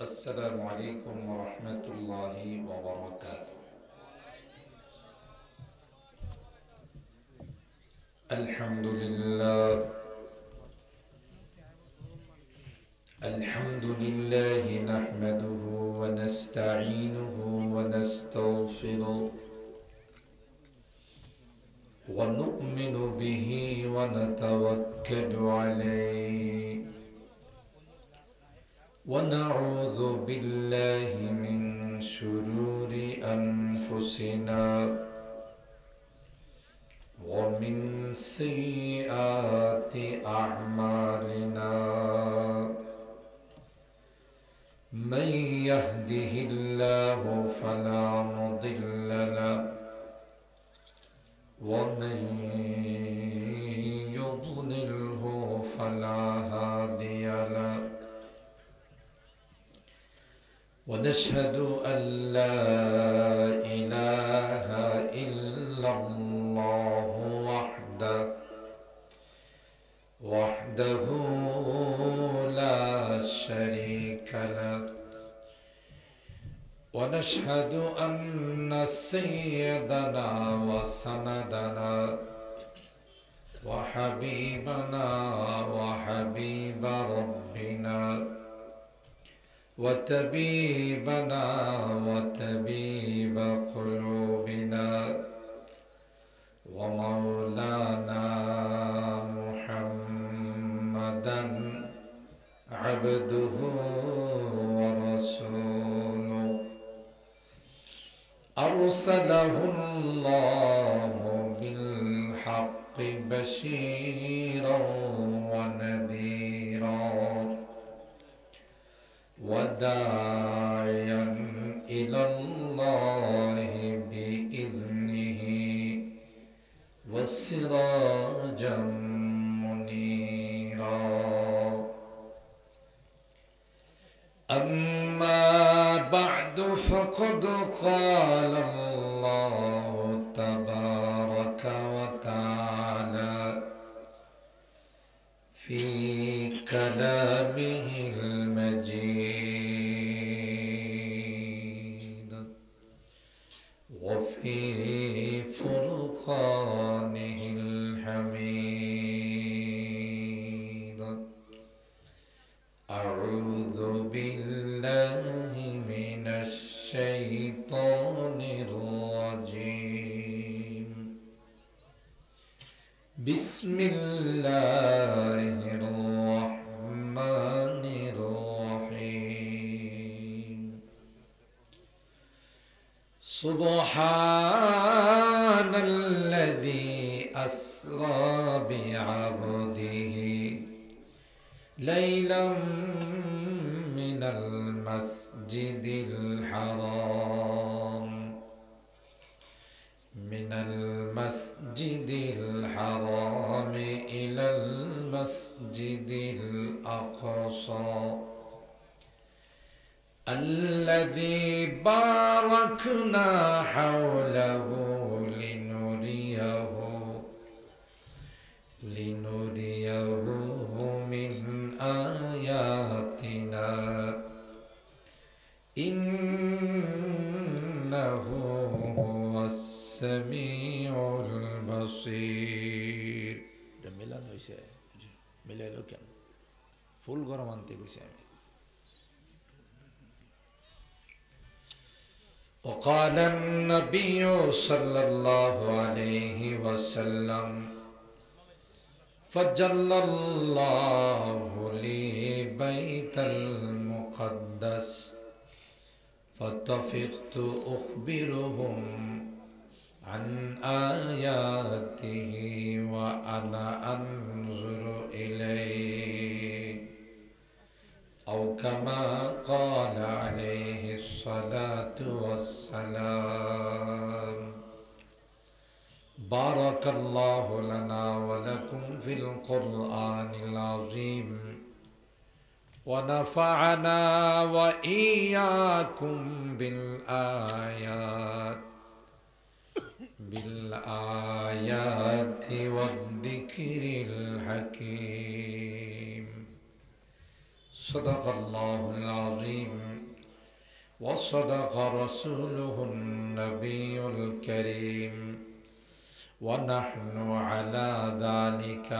السلام عليكم ورحمة الله وبركاته. الحمد لله نحمده ونستعينه ونستغفره ونؤمن به ونتوكل عليه ونعوذ بالله من شرور أنفسنا ومن سيئات أعمالنا. من يهده الله فلا مضل له ومن يضلله فلا هادي له. ونشهد أن لا إله إلا الله وحده لا شريك له. ونشهد أن سيدنا وسندنا وحبيبنا وحبيب ربنا وطبيبنا وطبيب قلوبنا ومولانا محمدا عبده ورسوله أرسله الله بالحق بشيرا ونذيرا وداعيا إلى الله بإذنه وسراجا منيرا. أما بعد فقد قال الله تبارك وتعالى في كلامه المجيد وفي فرقانه الحميد. أعوذ بالله من الشيطان الرجيم. بسم الله الرحمن الرحيم. سبحان الذي أسرى بعبده ليلا من المسجد الحرام إلى المسجد الأقصى الذي باركنا حوله لنريه من آياتنا إنه هو السميع البصير. Milan হইছে মিলাইলো কেন? ফুল গরম আনতে কইছি আমি। وقال النبي صلى الله عليه وسلم فجل الله لي بيت المقدس فطفقت أخبرهم عن آياته وأنا أنظر إليه أو كما قال عليه الصلاة والسلام. بارك الله لنا ولكم في القرآن العظيم ونفعنا وإياكم بالآيات والذكر الحكيم. صدق الله العظيم وصدق رسوله النبي الكريم ونحن على ذلك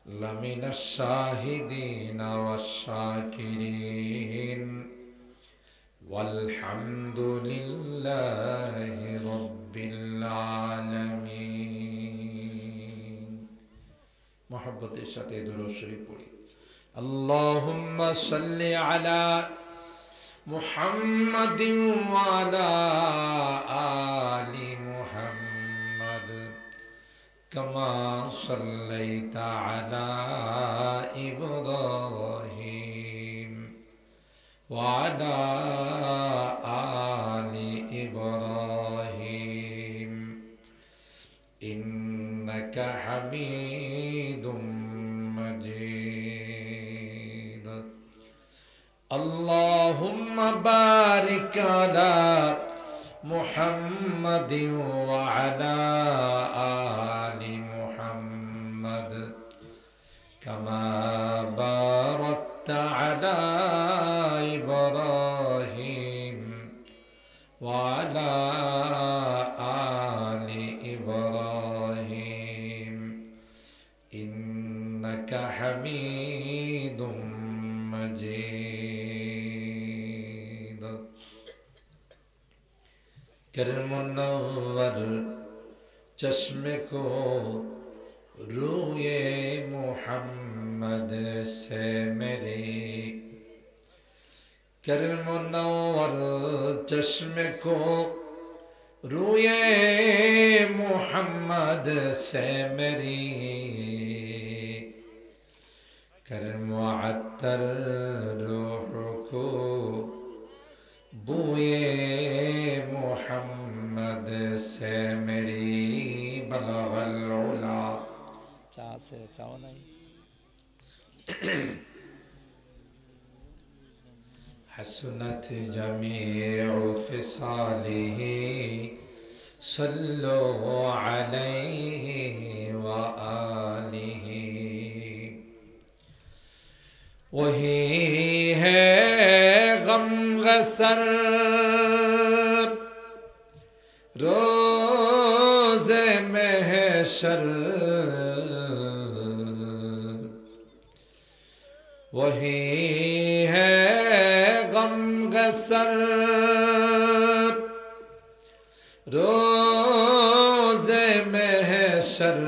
لمن الشاهدين والشاكرين والحمد لله رب العالمين محبت الشتى درود شريف پڑھی اللهم صل على محمد وعلى آل محمد كما صليت على إبراهيم وعلى آل إبراهيم إنك حميد مجيد اللهم بارك على محمد وعلى آل محمد كما باركت على إبراهيم وعلى آل إبراهيم إنك حميد مجيد کرم منور چشم کو روئے محمد سے میری کرم منور چشم کو روئے محمد سے میری کرم معطر روح کو بوئے محمد سے میری بلغ العلا چاہ سے چاہو نہیں حسنت جميع خصاله صلوا عليه وآله وہی ہے غم غسر روز محشر وہی ہے غم غسر روز محشر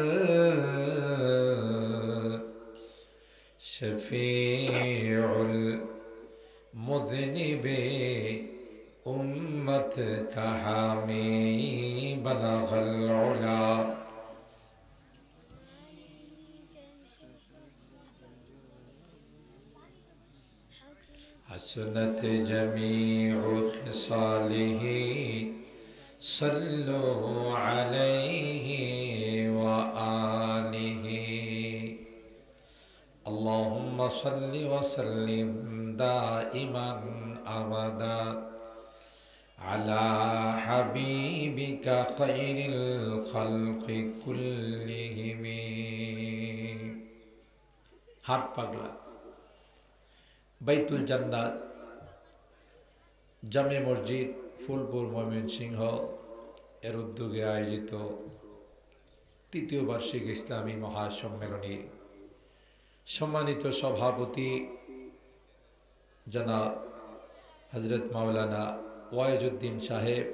شفیع المذنب امت کا حامی بلغ العلا حسنت جميع خصاله صلوا عليه وآله اللهم صل وسلم دائما أبدا على حبيبك خير الخلق كلهم হাট পাগলা বাইতুল জান্নাত জামে মসজিদ ফুলপুর ময়মনসিংহ এর উদ্যোগে আয়োজিত তৃতীয় বার্ষিক ইসলামী মহাসম্মেলনের সম্মানিত সভাপতি জনাব হযরত মাওলানা ওয়াইজউদ্দিন সাহেব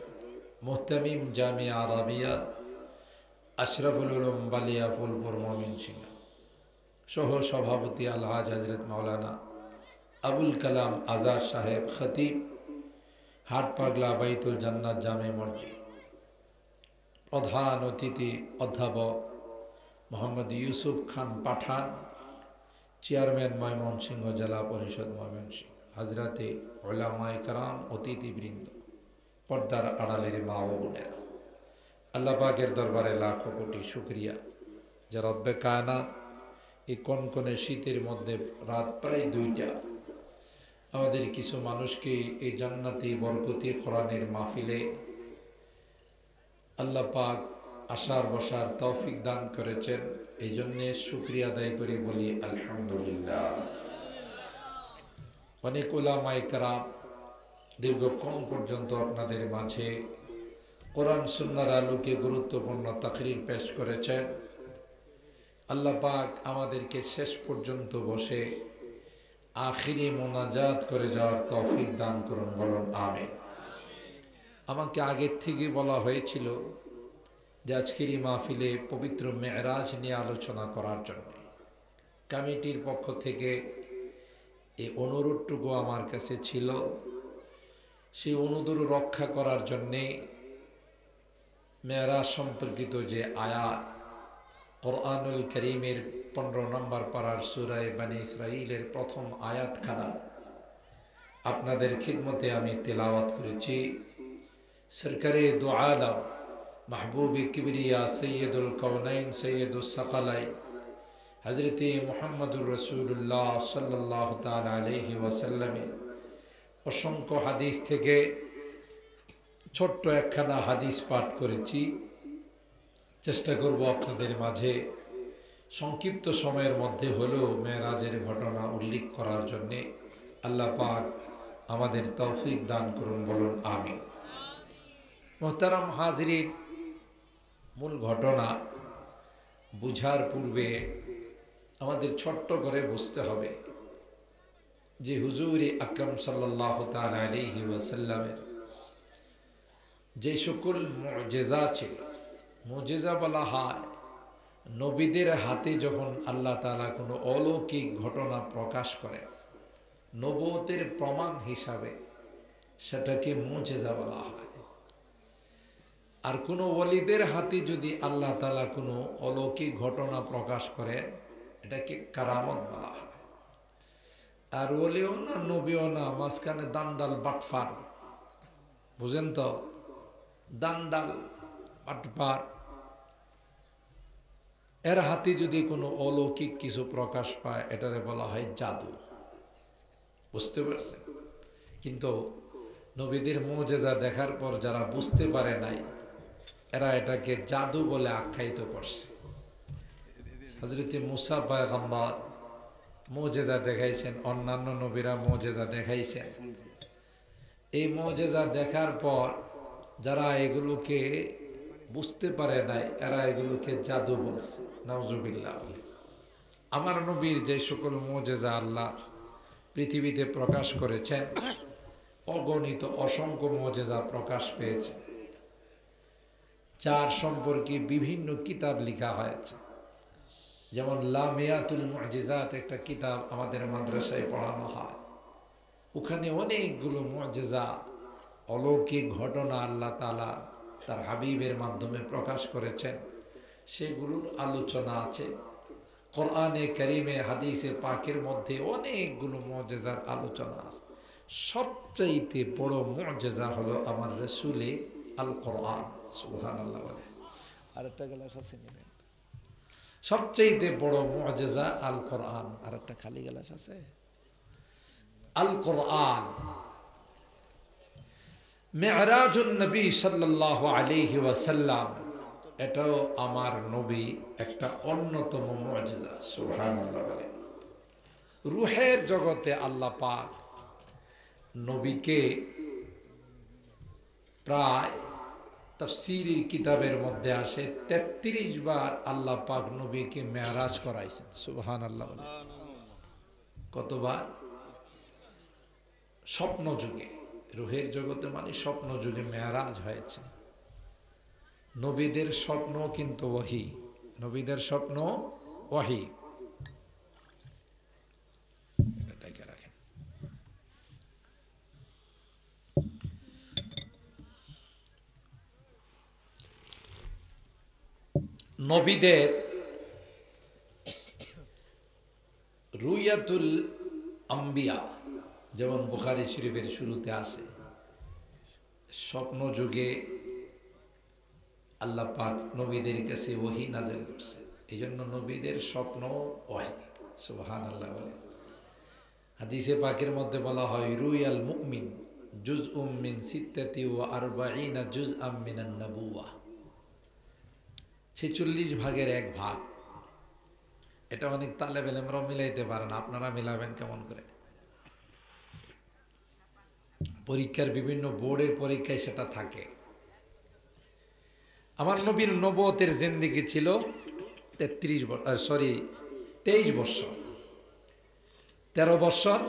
মুহতামিম জামিয়া আরাবিয়া আশরাফুল উলুম বালিয়া ফুলপুর ময়মনসিংহ সহ সভাপতি আলহাজ হযরত মাওলানা আবুল কালাম আজাদ সাহেব খতিব হাট পাগলা বাইতুল জান্নাত জামে মসজিদ প্রধান অতিথি অধ্যাপক মোহাম্মদ ইউসুফ খান পাঠান চেয়ারম্যান ময়মনসিংহ জেলা পরিষদ ময়মনসিংহ হযরতে উলামায়ে কেরাম অতিথিবৃন্দ পর্দার আড়ালের মা ও বোনেরা আল্লাহ পাকের দরবারে লাখো কোটি শুকরিয়া যে রব্বে কায়নাত এই কনকনে শীতের মধ্যে রাত প্রায় 2টা আমাদের কিছু মানুষকে এই জান্নাতি বরকতি কোরআনের মাহফিলে আল্লাহ পাক আসার বসার তৌফিক দান করেছেন এই জন্য শুকরিয়া আদায় করে বলি আলহামদুলিল্লাহ। অনেক উলামায়ে কেরাম দীর্ঘক্ষণ পর্যন্ত আপনাদের মাঝে কোরআন সুন্নাহর আলোকে গুরুত্বপূর্ণ তাকরীর পেশ করেছেন। আল্লাহ পাক আমাদেরকে শেষ পর্যন্ত বসে আখিরি মোনাজাত করে যাওয়ার তৌফিক দান করুন, বলুন আমিন। আমাকে আগের থেকে বলা হয়েছিল যে আজকের এই মাহফিলে পবিত্র মেরাজ নিয়ে আলোচনা করার জন্য কমিটির পক্ষ থেকে এই অনুরোধটুকু আমার কাছে ছিল। সেই অনুরোধ রক্ষা করার জন্যে মেরাজ সম্পর্কিত যে আয়াত কোরআনুল করিমের 15 নম্বর পারার সূরা বনী ইসরাঈলের প্রথম আয়াতখানা আপনাদের খিদমতে আমি তেলাওয়াত করেছি। সরকারে দু আলম মাহবুবে কিবরিয়া সৈয়দুল কওনাইন সৈয়দুস সাকালাইন হযরতে মুহাম্মদুর রাসূলুল্লাহ সাল্লাল্লাহু তাআলা আলাইহি ওয়াসাল্লামের অসংখ্য হাদিস থেকে ছোট্ট একখানা হাদিস পাঠ করেছি। চেষ্টা করব আপনাদের মাঝে সংক্ষিপ্ত সময়ের মধ্যে হলেও মেরাজের ঘটনা উল্লেখ করার জন্যে। আল্লাহ পাক আমাদের তৌফিক দান করুন, বলুন আমিন। মোহতারাম হাজরিন, মূল ঘটনা বুঝার পূর্বে আমাদের ছোট্ট করে বুঝতে হবে যে হুজুর আকরাম সাল্লাল্লাহু তাআলা আলাইহি ওয়াসাল্লামের যে সকল মুজিজা ছিল, মুজিজা বলা হয় নবীদের হাতে যখন আল্লাহ তাআলা কোনো অলৌকিক ঘটনা প্রকাশ করেন নবুয়তের প্রমাণ হিসাবে, সেটাকে মুজিজা বলা হয়। আর কোনো ওলিদের হাতে যদি আল্লাহ তাআলা কোনো অলৌকিক ঘটনা প্রকাশ করেন এটাকে কারামত বলা হয়। আর ওলিও না নবীও না, মাঝখানে দান্দাল বাটফার, বুঝেন তো, দান্দাল বাটফার, এর হাতে যদি কোনো অলৌকিক কিছু প্রকাশ পায় এটারে বলা হয় জাদু। বুঝতে পারছেন? কিন্তু নবীদের মুজিজা দেখার পর যারা বুঝতে পারে নাই এরা এটাকে জাদু বলে আখ্যায়িত করছে। হযরত মুসা পয়গম্বর মুজিজা দেখাইছেন, অন্যান্য নবীরা মুজিজা দেখাইছেন। এই মুজিজা দেখার পর যারা এগুলোকে বুঝতে পারে নাই এরা এগুলোকে জাদু বলছে। নাউজুবিল্লাহ। আমার নবীর যে সকল মুজিজা আল্লাহ পৃথিবীতে প্রকাশ করেছেন অগণিত অসংখ্য মুজিজা প্রকাশ পেয়েছে, যার সম্পর্কে বিভিন্ন কিতাব লেখা হয়েছে। যেমন লামিয়াতুল মুজিজাত একটা কিতাব আমাদের মাদ্রাসায় পড়ানো হয়। ওখানে অনেকগুলো মুজিজা অলৌকিক ঘটনা আল্লাহ তাআলা তার হাবিবের মাধ্যমে প্রকাশ করেছেন, সেগুলোর আলোচনা আছে। কোরআনে কারিমে হাদিসে পাকের মধ্যে অনেকগুলো মুজিজার আলোচনা আছে। সবচাইতে বড় মুজিজা হলো আমার রাসূলে আল কোরআন। সুবহানাল্লাহ বলে। আরেকটা গ্লাস আছে নেবেন। সবচাইতে বড় মুজিজা আল কোরআন। আরেকটা খালি গ্লাস আছে। আল কোরআন মেরাজুন নবী সাল্লাল্লাহু আলাইহি ওয়াসাল্লাম, এটাও আমার নবী একটা অন্যতম মুজিজা। সুবহানাল্লাহ বলে। রূহের জগতে আল্লাহ পাক নবীকে প্রায় তাফসীরের কিতাবের মধ্যে আসে 33 বার আল্লাহ পাক নবীকে মেরাজ করাইছেন। সুবহানাল্লাহ বলে। কতবার? স্বপ্ন যুগে, রূহের জগতে মানে স্বপ্ন যুগে মেরাজ হয়েছে। নবীদের স্বপ্ন কিন্তু ওহী, নবীদের স্বপ্ন ওহী। এটাকে রাখেন। নবীদের রুয়াতুল আম্বিয়া, যেমন বুখারী শরীফের শুরুতে আসে, স্বপ্ন যুগে আল্লাহ পাক নবীদের কাছে ওহী নাযিল করছে। এই জন্য নবীদের স্বপ্ন ওহী। সুবহানাল্লাহ বলে। হাদিসে পাকের মধ্যে বলা হয় রুয়াল মুমিন জুজউম মিন 46 জুজআম মিনান নবুওয়াহ, 46 ভাগের এক ভাগ। এটা অনেক তালেবে ইলমরাও মিলাইতে পারেন, আপনারা মিলাবেন কেমন করে? পরীক্ষার বিভিন্ন বোর্ডের পরীক্ষায় সেটা থাকে। আমার নবীর নবুয়তের জিন্দেগি ছিল 23 বছর। 13 বছর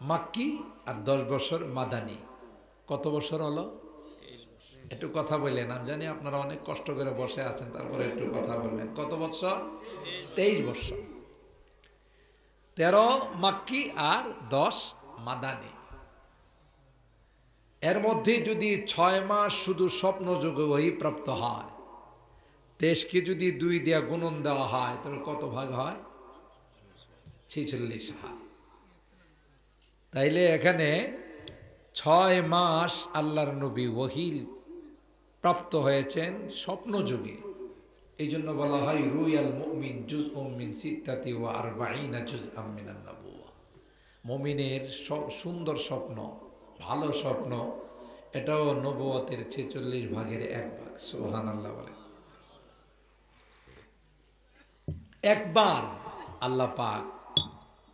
মাক্কি আর 10 বছর মাদানী। কত বছর হলো? একটু কথা বললেন। আমি জানি আপনারা অনেক কষ্ট করে বসে আছেন, তারপরে একটু কথা বলবেন। কত বছর? 23 বছর। 13 মাক্কি আর 10 মাদানী। এর মধ্যে যদি 6 মাস শুধু স্বপ্নযোগে ওহী প্রাপ্ত হয়, দেশকে যদি 2 দিয়া গুণন দেওয়া হয় তাহলে কত ভাগ হয়? 46 হয়। তাইলে এখানে 6 মাস আল্লাহর নবী ওহী প্রাপ্ত হয়েছেন স্বপ্নযোগে। এই জন্য বলা হয় রুয়াল মুমিন জুজউম মিন সিত্তাতি ওয়া আরবাঈনা জুজআম মিনান নবুওয়া। মুমিনের সুন্দর স্বপ্ন, ভালো স্বপ্ন, এটাও নবুয়তের 46 ভাগের 1 ভাগ। সুবহানাল্লাহ বলে। একবার আল্লাহ পাক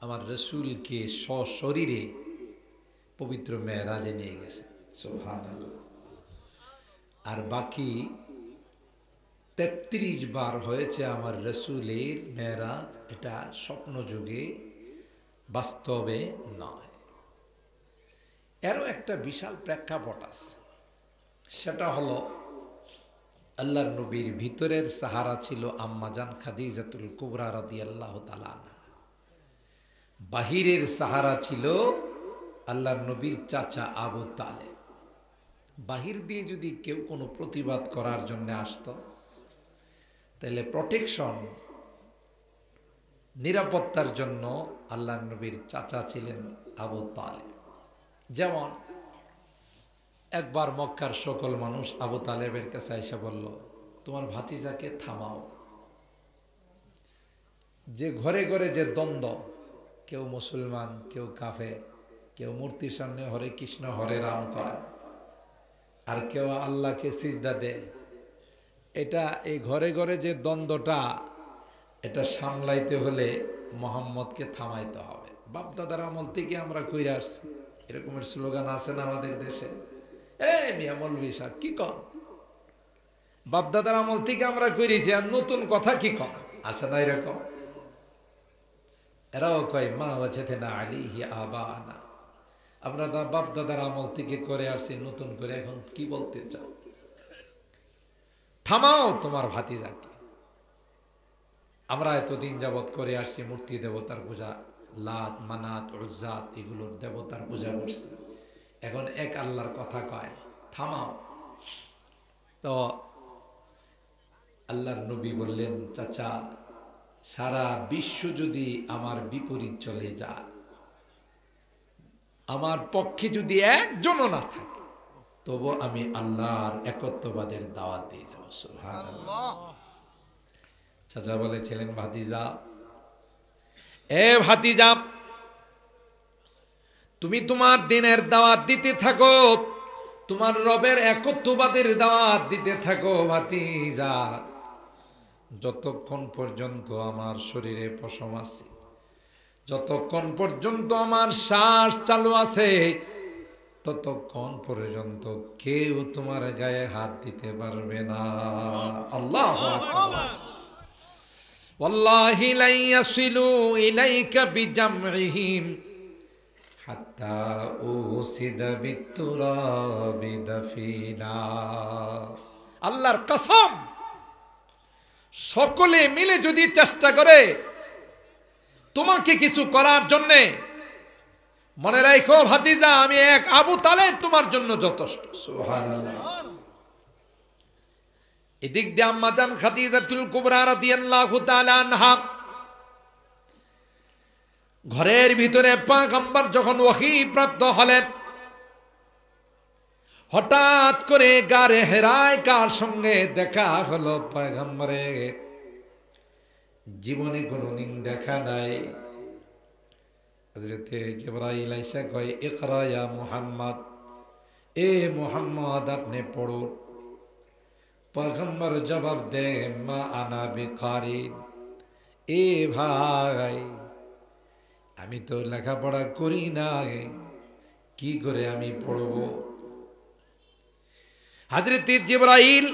আমার রাসূলকে সশরীরে পবিত্র মেরাজে নিয়ে গেছে। সুবহানাল্লাহ। আর বাকি 33 বার হয়েছে আমার রাসূলের মেরাজ, এটা স্বপ্নযুগে, বাস্তবে নয়। এরও একটা বিশাল প্রেক্ষাপট আছে। সেটা হলো আল্লাহর নবীর ভিতরের সাহারা ছিল আম্মাজান খাদিজাতুল কুবরা রাদিয়াল্লাহু তাআলা আনহা। বাহিরের সাহারা ছিল আল্লাহর নবীর চাচা আবু তালেব। বাহির দিয়ে যদি কেউ কোনো প্রতিবাদ করার জন্য আসতো, তাহলে প্রোটেকশন, নিরাপত্তার জন্য আল্লাহর নবীর চাচা ছিলেন আবু তালেব। যেমন একবার মক্কার সকল মানুষ আবু তালেবের কাছে এসে বলল, তোমার ভাতিজাকে থামাও। যে ঘরে ঘরে যে দ্বন্দ্ব, কেউ মুসলমান, কেউ কাফের, কেউ মূর্তির সামনে হরে কৃষ্ণ হরে রাম কয়, আর কেউ আল্লাহকে সিজদা দেয়, এটা এই ঘরে ঘরে যে দ্বন্দ্বটা, এটা সামলাইতে হলে মোহাম্মদকে থামাইতে হবে। বাপদাদার আমল থেকে আমরা কইরে আসছি, এরকমের স্লোগান আছে না আমাদের দেশে? এই মিয়া মৌলভী সাহেব কি কন? বাপদাদার আমল থেকে আমরা কইরেছি, আর নতুন কথা কি কন? আছে না এরকম? এরাও কয় মা ওয়াজাদনা না আলাইহি আবানা, আমরা তো বাপদাদার আমল থেকে করে আসছি, নতুন করে এখন কি বলতে চাও? থামাও তোমার ভাতিজাকে। আমরা এতদিন যাবৎ করে আসছি মূর্তি দেবতার পূজা, লাত মানাত উজ্জাত এগুলোর দেবতার পূজা করছি, এখন এক আল্লাহর কথা কয়, থামাও। তো আল্লাহর নবী বললেন, চাচা, সারা বিশ্ব যদি আমার বিপরীত চলে যায়, আমার পক্ষে যদি একজনও না থাকে, তবু আমি আল্লাহর একত্ববাদের দাওয়াত দিয়ে যাব। সুবহানাল্লাহ। চাচা বলেছিলেন, ভাতিজা, এ ভাতিজা, তুমি তোমার দিনের দাওয়াত দিতে থাকো, তোমার রবের একত্ববাদের দাওয়াত দিতে থাকো ভাতিজা, যতক্ষণ পর্যন্ত আমার শরীরে পশম আছে, যতক্ষণ পর্যন্ত আমার শ্বাস চালু আছে, ততক্ষণ পর্যন্ত কেউ তোমার গায়ে হাত দিতে পারবে না। আল্লাহু আকবার। ওয়াল্লাহি লা ইয়াসিলু ইলাইকা বিজামইহিম হাত্তা উসিদা বিতুরাবি দাফিনা। আল্লাহর কসম, সকলে মিলে যদি চেষ্টা করে তোমাকে কিছু করার জন্যে, মনে রাখো ভাতিজা, আমি এক আবু তালেব তোমার জন্য যথেষ্ট। সুবহানাল্লাহ। এদিক দিয়ে আম্মাজান খাদিজাতুল কুবরা রাদিয়াল্লাহু তাআলা আনহা ঘরের ভিতরে পয়গম্বর যখন ওহী প্রাপ্ত হলেন, হঠাৎ করে গারে হেরায় কার সঙ্গে দেখা হলো? পয়গম্বরের জীবনে কোনোদিন দেখা নাই। হযরতে জিবরাইল আইসা কয়, ইকরা ইয়া মুহাম্মদ, এ মুহাম্মদ আপনি পড়ুন। পয়গম্বর জবাব দেন, মা আনা বিকারিন, এ ভাই, আমি তো লেখাপড়া করি নাই, কি করে আমি পড়ব? হযরত জিবরাইল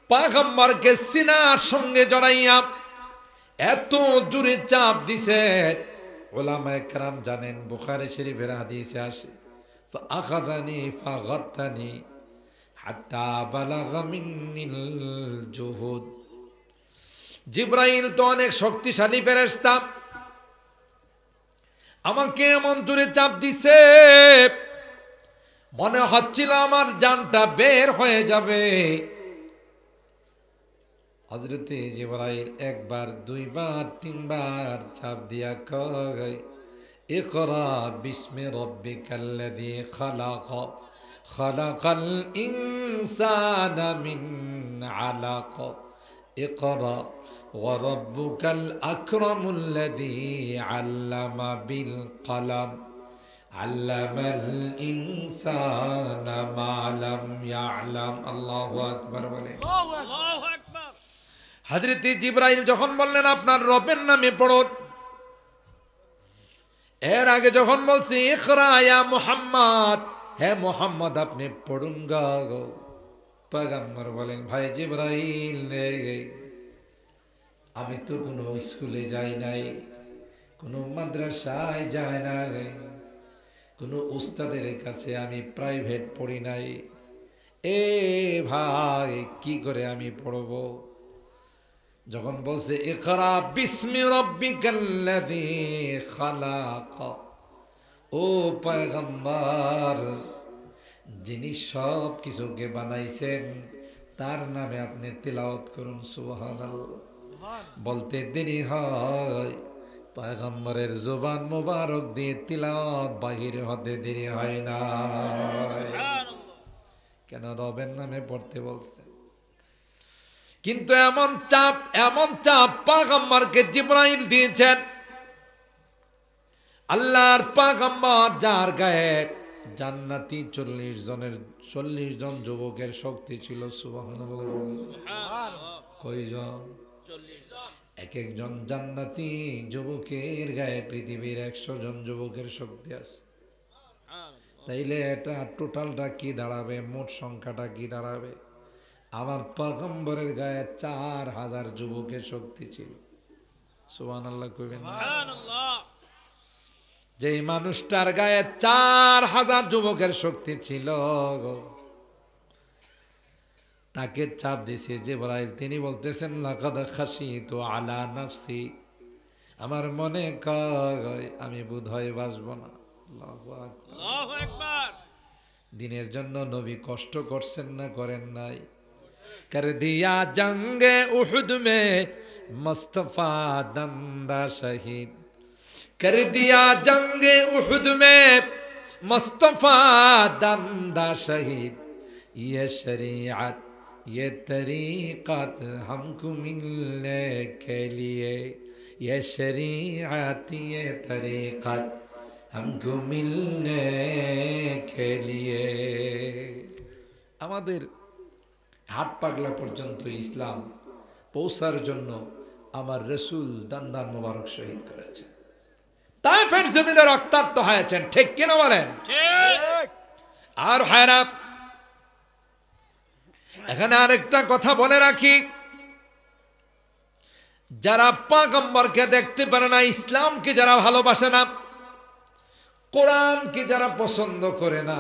পয়গম্বরকে সিনার সঙ্গে জড়াইয়া এত জোরে চাপ দিছে, উলামায়ে কেরাম জানেন, বুখারী শরীফের হাদিসে আসে, ফাআখাযানি ফাগাত্তানি হাত্তা বালাগা মিন্নিল জুহুদ। জিবরাইল তো অনেক শক্তিশালী ফেরেশতা, আমাকে এমন জোরে চাপ দিছে মনে হচ্ছিল আমার জানটা বের হয়ে যাবে। হযরতে জিবরাইল একবার, দুইবার, তিনবার চাপ দিয়া কয়, ইকরা বিস্মি রাব্বিকাল্লাযী খালাক, খালাকাল ইনসানা মিন আলাক, ইকরা ওয়া রাব্বুকাল আকরামুল্লাযী আল্লামা বিল কলম, আল্লামাল ইনসানা মা লাম ইয়ালাম। আল্লাহু আকবার বলে। আল্লাহু আকবার। হযরত জিবরাইল যখন বললেন আপনার রবের নামে পড়ো, এর আগে যখন বলছি ইকরা ইয়া মুহাম্মদ, হে মুহাম্মদ আপনি পড়ুন গো, পয়গম্বর বলেন, ভাই জিবরাইল রে, আমি তো কোনো স্কুলে যাই নাই, কোনো মাদ্রাসায় যাই নাই, কোনো উস্তাদের কাছে আমি প্রাইভেট পড়ি নাই, এ ভাই কি করে আমি পড়ব? যখন বলছে ইকরা বিস্মি রাব্বিকাল্লাযী খালাক, ও পয়গম্বর, যিনি সব কিছুকে বানাইছেন তার নামে আপনি তিলাওয়াত করুন সুবহানাল্লাহ। বলতে দেরি হয়, পয়গম্বরের জবান মোবারক দিয়ে তিলাওয়াত বাহির হতে দেরি হয় না। কেন? রবের নামে পড়তে বলছে। কিন্তু এমন চাপ পয়গম্বরকে জিবরাইল দিয়েছেন, আল্লাহর পয়গম্বর যার গায়ে জান্নাতি 40 জন যুবকের শক্তি ছিল, সুবহানাল্লাহ। কয়জন? 40 জন। এক একজন জান্নাতি যুবকের গায়ে পৃথিবীর 100 জন যুবকের শক্তি আছে। তাইলে এটা টোটালটা কি দাঁড়াবে? মোট সংখ্যাটা কি দাঁড়াবে? আমার পয়গম্বরের গায়ে 4000 যুবকের শক্তি ছিল। সুবহানাল্লাহ কইবেন না? সুবহানাল্লাহ। যেই মানুষটার গায়ে 4000 যুবকের শক্তি ছিল, তাকে চাপ দিছে জিবরাইল। তিনি বলতেছেন লাকাদ খাশিতু আলা নাফসি, আমার মনে কয় আমি বোধহয় বাঁচব না। আল্লাহু আকবার, আল্লাহু আকবার। দিনের জন্য নবী কষ্ট করছেন না করেন নাই? कर दिया जंगे उहुद में मुस्तफा दंदा शहीद, कर दिया जंगे उहुद में मुस्तफा दंदा शहीद, ये शरीयत ये तरीक़त हमको मिलने के लिए, ये शरीयत ये तरीक़त हमको मिलने के लिए। আমাদের হাত পাগলা পর্যন্ত ইসলাম পৌঁছার জন্য আমার রাসূল দান্দান মোবারক শহীদ করেছেন, তায়েফের জমিনে রক্তাক্ত হয়েছেন। ঠিক কিনা বলেন? ঠিক। আর ভাইরা, এখানে আরেকটা কথা বলে রাখি, যারা পয়গম্বরকে দেখতে পারে না, ইসলামকে যারা ভালোবাসে না, কোরআনকে যারা পছন্দ করে না,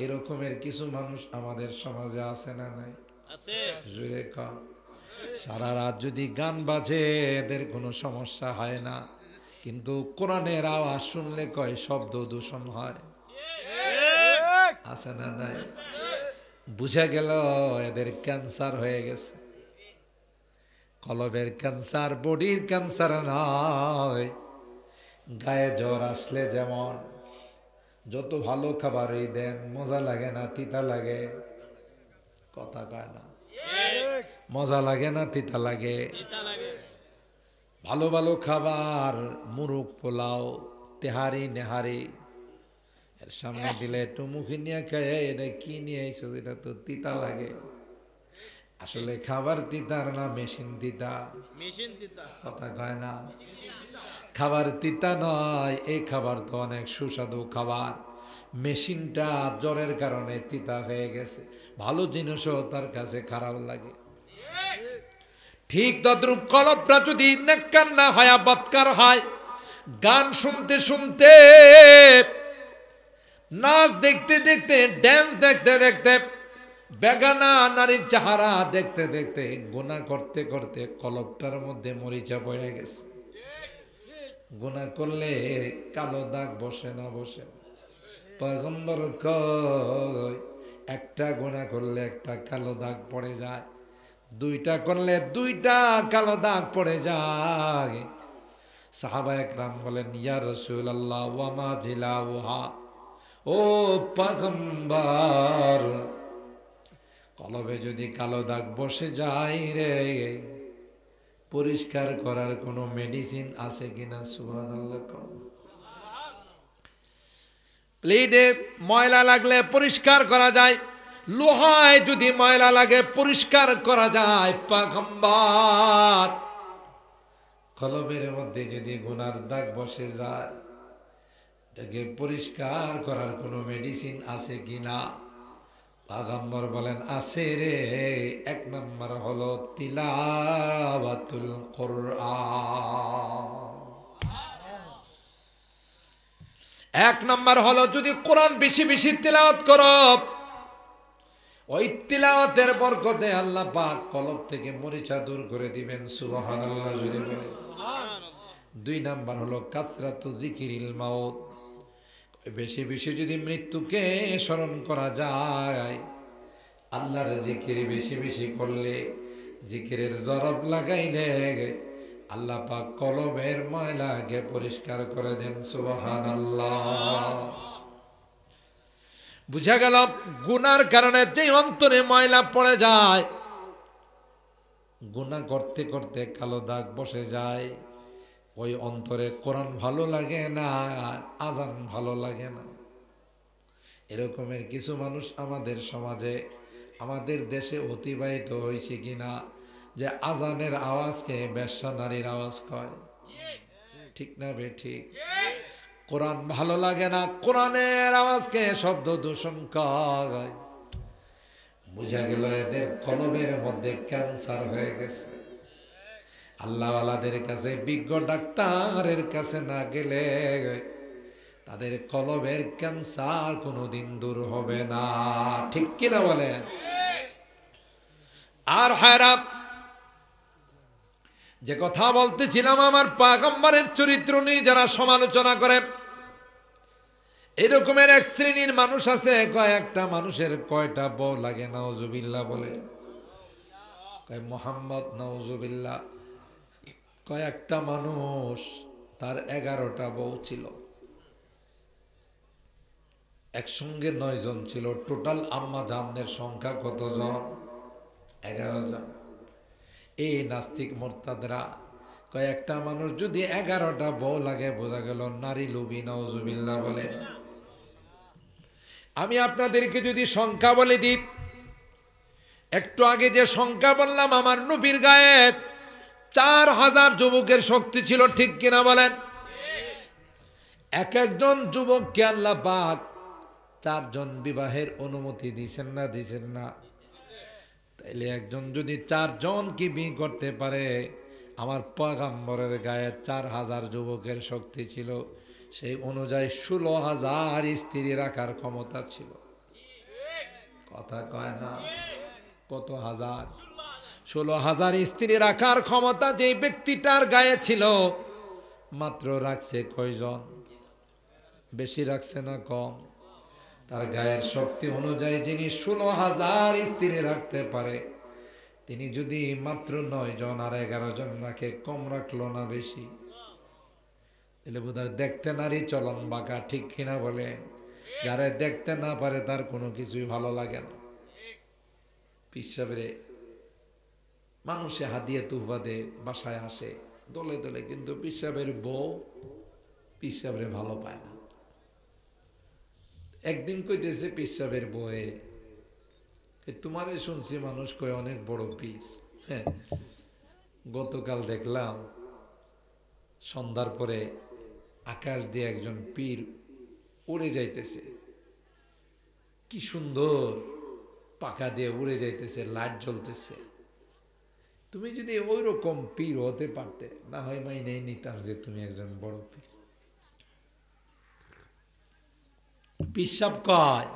এরকমের কিছু মানুষ আমাদের সমাজে আছে না নাই? জুড়ে কম। সারা রাত যদি গান বাজে এদের কোনো সমস্যা হয় না, কিন্তু কোরআনের আওয়াজ শুনলে কয় শব্দ দূষণ হয়। আছে না নাই? বুঝা গেল এদের ক্যান্সার হয়ে গেছে। কলবের ক্যান্সার, বডির ক্যান্সার নয়। গায়ে জ্বর আসলে যেমন যত ভালো খাবারই দেন মজা লাগে না, তিতা লাগে। কথা কয় না? মজা লাগে না তিতা লাগে? ভালো ভালো খাবার, মুরগ পোলাও, তেহারি নেহারি এর সামনে দিলে একটু মুখে নিয়ে খায়, এটা কি নিয়ে আইছো, এটা তো তিতা লাগে। আসলে খাবার তিতার না মেশিন তিতা? কথা কয় না। খাবার তিতা নয়, এই খাবার তো অনেক সুস্বাদু খাবার। মেশিনটা জ্বরের কারণে তিতা হয়ে গেছে, ভালো জিনিসও তার কাছে খারাপ লাগে। ঠিক তদ্রূপ কলবটা যদি নেককার না হয়, বদকার হয়, গান শুনতে শুনতে, নাচ দেখতে দেখতে, ড্যান্স দেখতে দেখতে, বেগানা নারীর চেহারা দেখতে দেখতে, গুনাহ করতে করতে কলবটার মধ্যে মরিচা পড়ে গেছে। গুনাহ করলে কালো দাগ বসে না? বসে না? পয়গম্বর কয় একটা গুনাহ করলে একটা কালো দাগ পড়ে যায়, দুইটা করলে দুইটা কালো দাগ পড়ে যায়। সাহাবায়ে কেরাম বলেন, ইয়া রাসূলুল্লাহ ওয়া মা জিলাউহা, ও পয়গম্বর, কলবে যদি কালো দাগ বসে যায় রে, পরিষ্কার করার কোনো মেডিসিন আছে কিনা? সুবহানাল্লাহ। প্লেটে ময়লা লাগলে পরিষ্কার করা যায়, লোহায় যদি ময়লা লাগে পরিষ্কার করা যায়। পয়গম্বর, কলবের মধ্যে যদি গুনার দাগ বসে যায়, এটাকে পরিষ্কার করার কোনো মেডিসিন আছে কিনা? পয়গম্বর বলেন, আছে রে। এক নম্বর হলো তিলাওয়াতুল কোরআন। এক নম্বর হলো যদি কোরআন বেশি বেশি তিলাওয়াত করো, ওই তিলাওয়াতের বরকতে আল্লাহ পাক কলব থেকে মরিচা দূর করে দিবেন। সুবহানাল্লাহ জুড়ে বলেন। দুই নাম্বার হলো কাসরাতু যিকিরিল মাউত, বেশি বেশি যদি মৃত্যুকে স্মরণ করা যায়, আল্লাহর জিকির বেশি বেশি করলে, জিকিরের জরব লাগাইলে আল্লাহ পাক কলবের ময়লাকে পরিষ্কার করে দেন। সুবহানাল্লাহ। বুঝা গেল, গুনার কারণে যে অন্তরে ময়লা পড়ে যায়, গুনাহ করতে করতে কালো দাগ বসে যায়, ওই অন্তরে কোরআন ভালো লাগে না, আজান ভালো লাগে না। এরকমের কিছু মানুষ আমাদের সমাজে, আমাদের দেশে অতিবাহিত হয়েছে কিনা, যে আজানের আওয়াজকে বেশ্যা নারীর আওয়াজ কয়। ঠিক না বে ঠিক? কোরআন ভালো লাগে না, কোরআনের আওয়াজকে শব্দ দূষণ কয়। বুঝা গেল এদের কলবের মধ্যে ক্যান্সার হয়ে গেছে। আল্লাহওয়ালাদের কাছে, বিজ্ঞ ডাক্তারের কাছে না গেলে তাদের কলবের ক্যান্সার কোনোদিন দূর হবে না। ঠিক কিনা বলেন? আর হায়রাম, যে কথা বলতেছিলাম, আমার পয়গম্বরের চরিত্র নিয়ে যারা সমালোচনা করে, এরকমের এক শ্রেণীর মানুষ আছে, কয়েকটা মানুষের কয়টা বউ লাগে? নাউজুবিল্লাহ বলে। কয় মোহাম্মদ নাউজুবিল্লাহ। কয়েকটা মানুষ, তার 11টা বউ ছিল, একসঙ্গে 9 জন ছিল। টোটাল আম্মা জানদের সংখ্যা কতজন? 11 জন। এই নাস্তিক মোরতাদরা কয়েকটা মানুষ যদি 11টা বউ লাগে, বোঝা গেল নারী লোভী। নাউজুবিল্লাহ বলে। আমি আপনাদেরকে যদি সংখ্যা বলে দিই, একটু আগে যে সংখ্যা বললাম, আমার নবীর গায়ে 4000 যুবকের শক্তি ছিল। ঠিক কিনা বলেন? এক একজন যুবককে আল্লাহ পাক 4 জন বিবাহের অনুমতি দিছেন না? দিছেন না? তাইলে একজন যদি 4 জনকে বিয়ে করতে পারে, আমার পয়গম্বরের গায়ে 4000 যুবকের শক্তি ছিল, সেই অনুযায়ী 16,000 স্ত্রী রাখার ক্ষমতা ছিল। কথা কয় না? কত হাজার? 16,000 স্ত্রী রাখার ক্ষমতা যে ব্যক্তিটার গায়ে ছিল, মাত্র রাখছে কয়জন? বেশি রাখছে না কম? তার গায়ের শক্তি অনুযায়ী যিনি 16,000 স্ত্রী রাখতে পারে, তিনি যদি মাত্র 9 জন আর 11 জন রাখে, কম রাখলো না বেশি? তাহলে বোধহয় দেখতে নারী চলন বাঁকা। ঠিক কিনা বলে? যারা দেখতে না পারে তার কোনো কিছুই ভালো লাগে না। পিসাবরে মানুষে হাদিয়ে তুফা দে, বাসায় আসে দলে দলে, কিন্তু পিসাবের বউ পিসাবরে ভালো পায় না। একদিন কইতেছে পিসাবের বউয়ে, তোমারে শুনছি মানুষ কয় অনেক বড় পীর। হ্যাঁ, গতকাল দেখলাম সন্ধ্যার পরে আকাশ দিয়ে একজন পীর উড়ে যাইতেছে, কি সুন্দর পাখা দিয়ে উড়ে যাইতেছে, লাইট জ্বলতেছে। তুমি যদি ওই রকম পীর হতে পারতে, না হয় মাইনে নিতাম যে তুমি একজন বড় পীর। পিসাব কয়,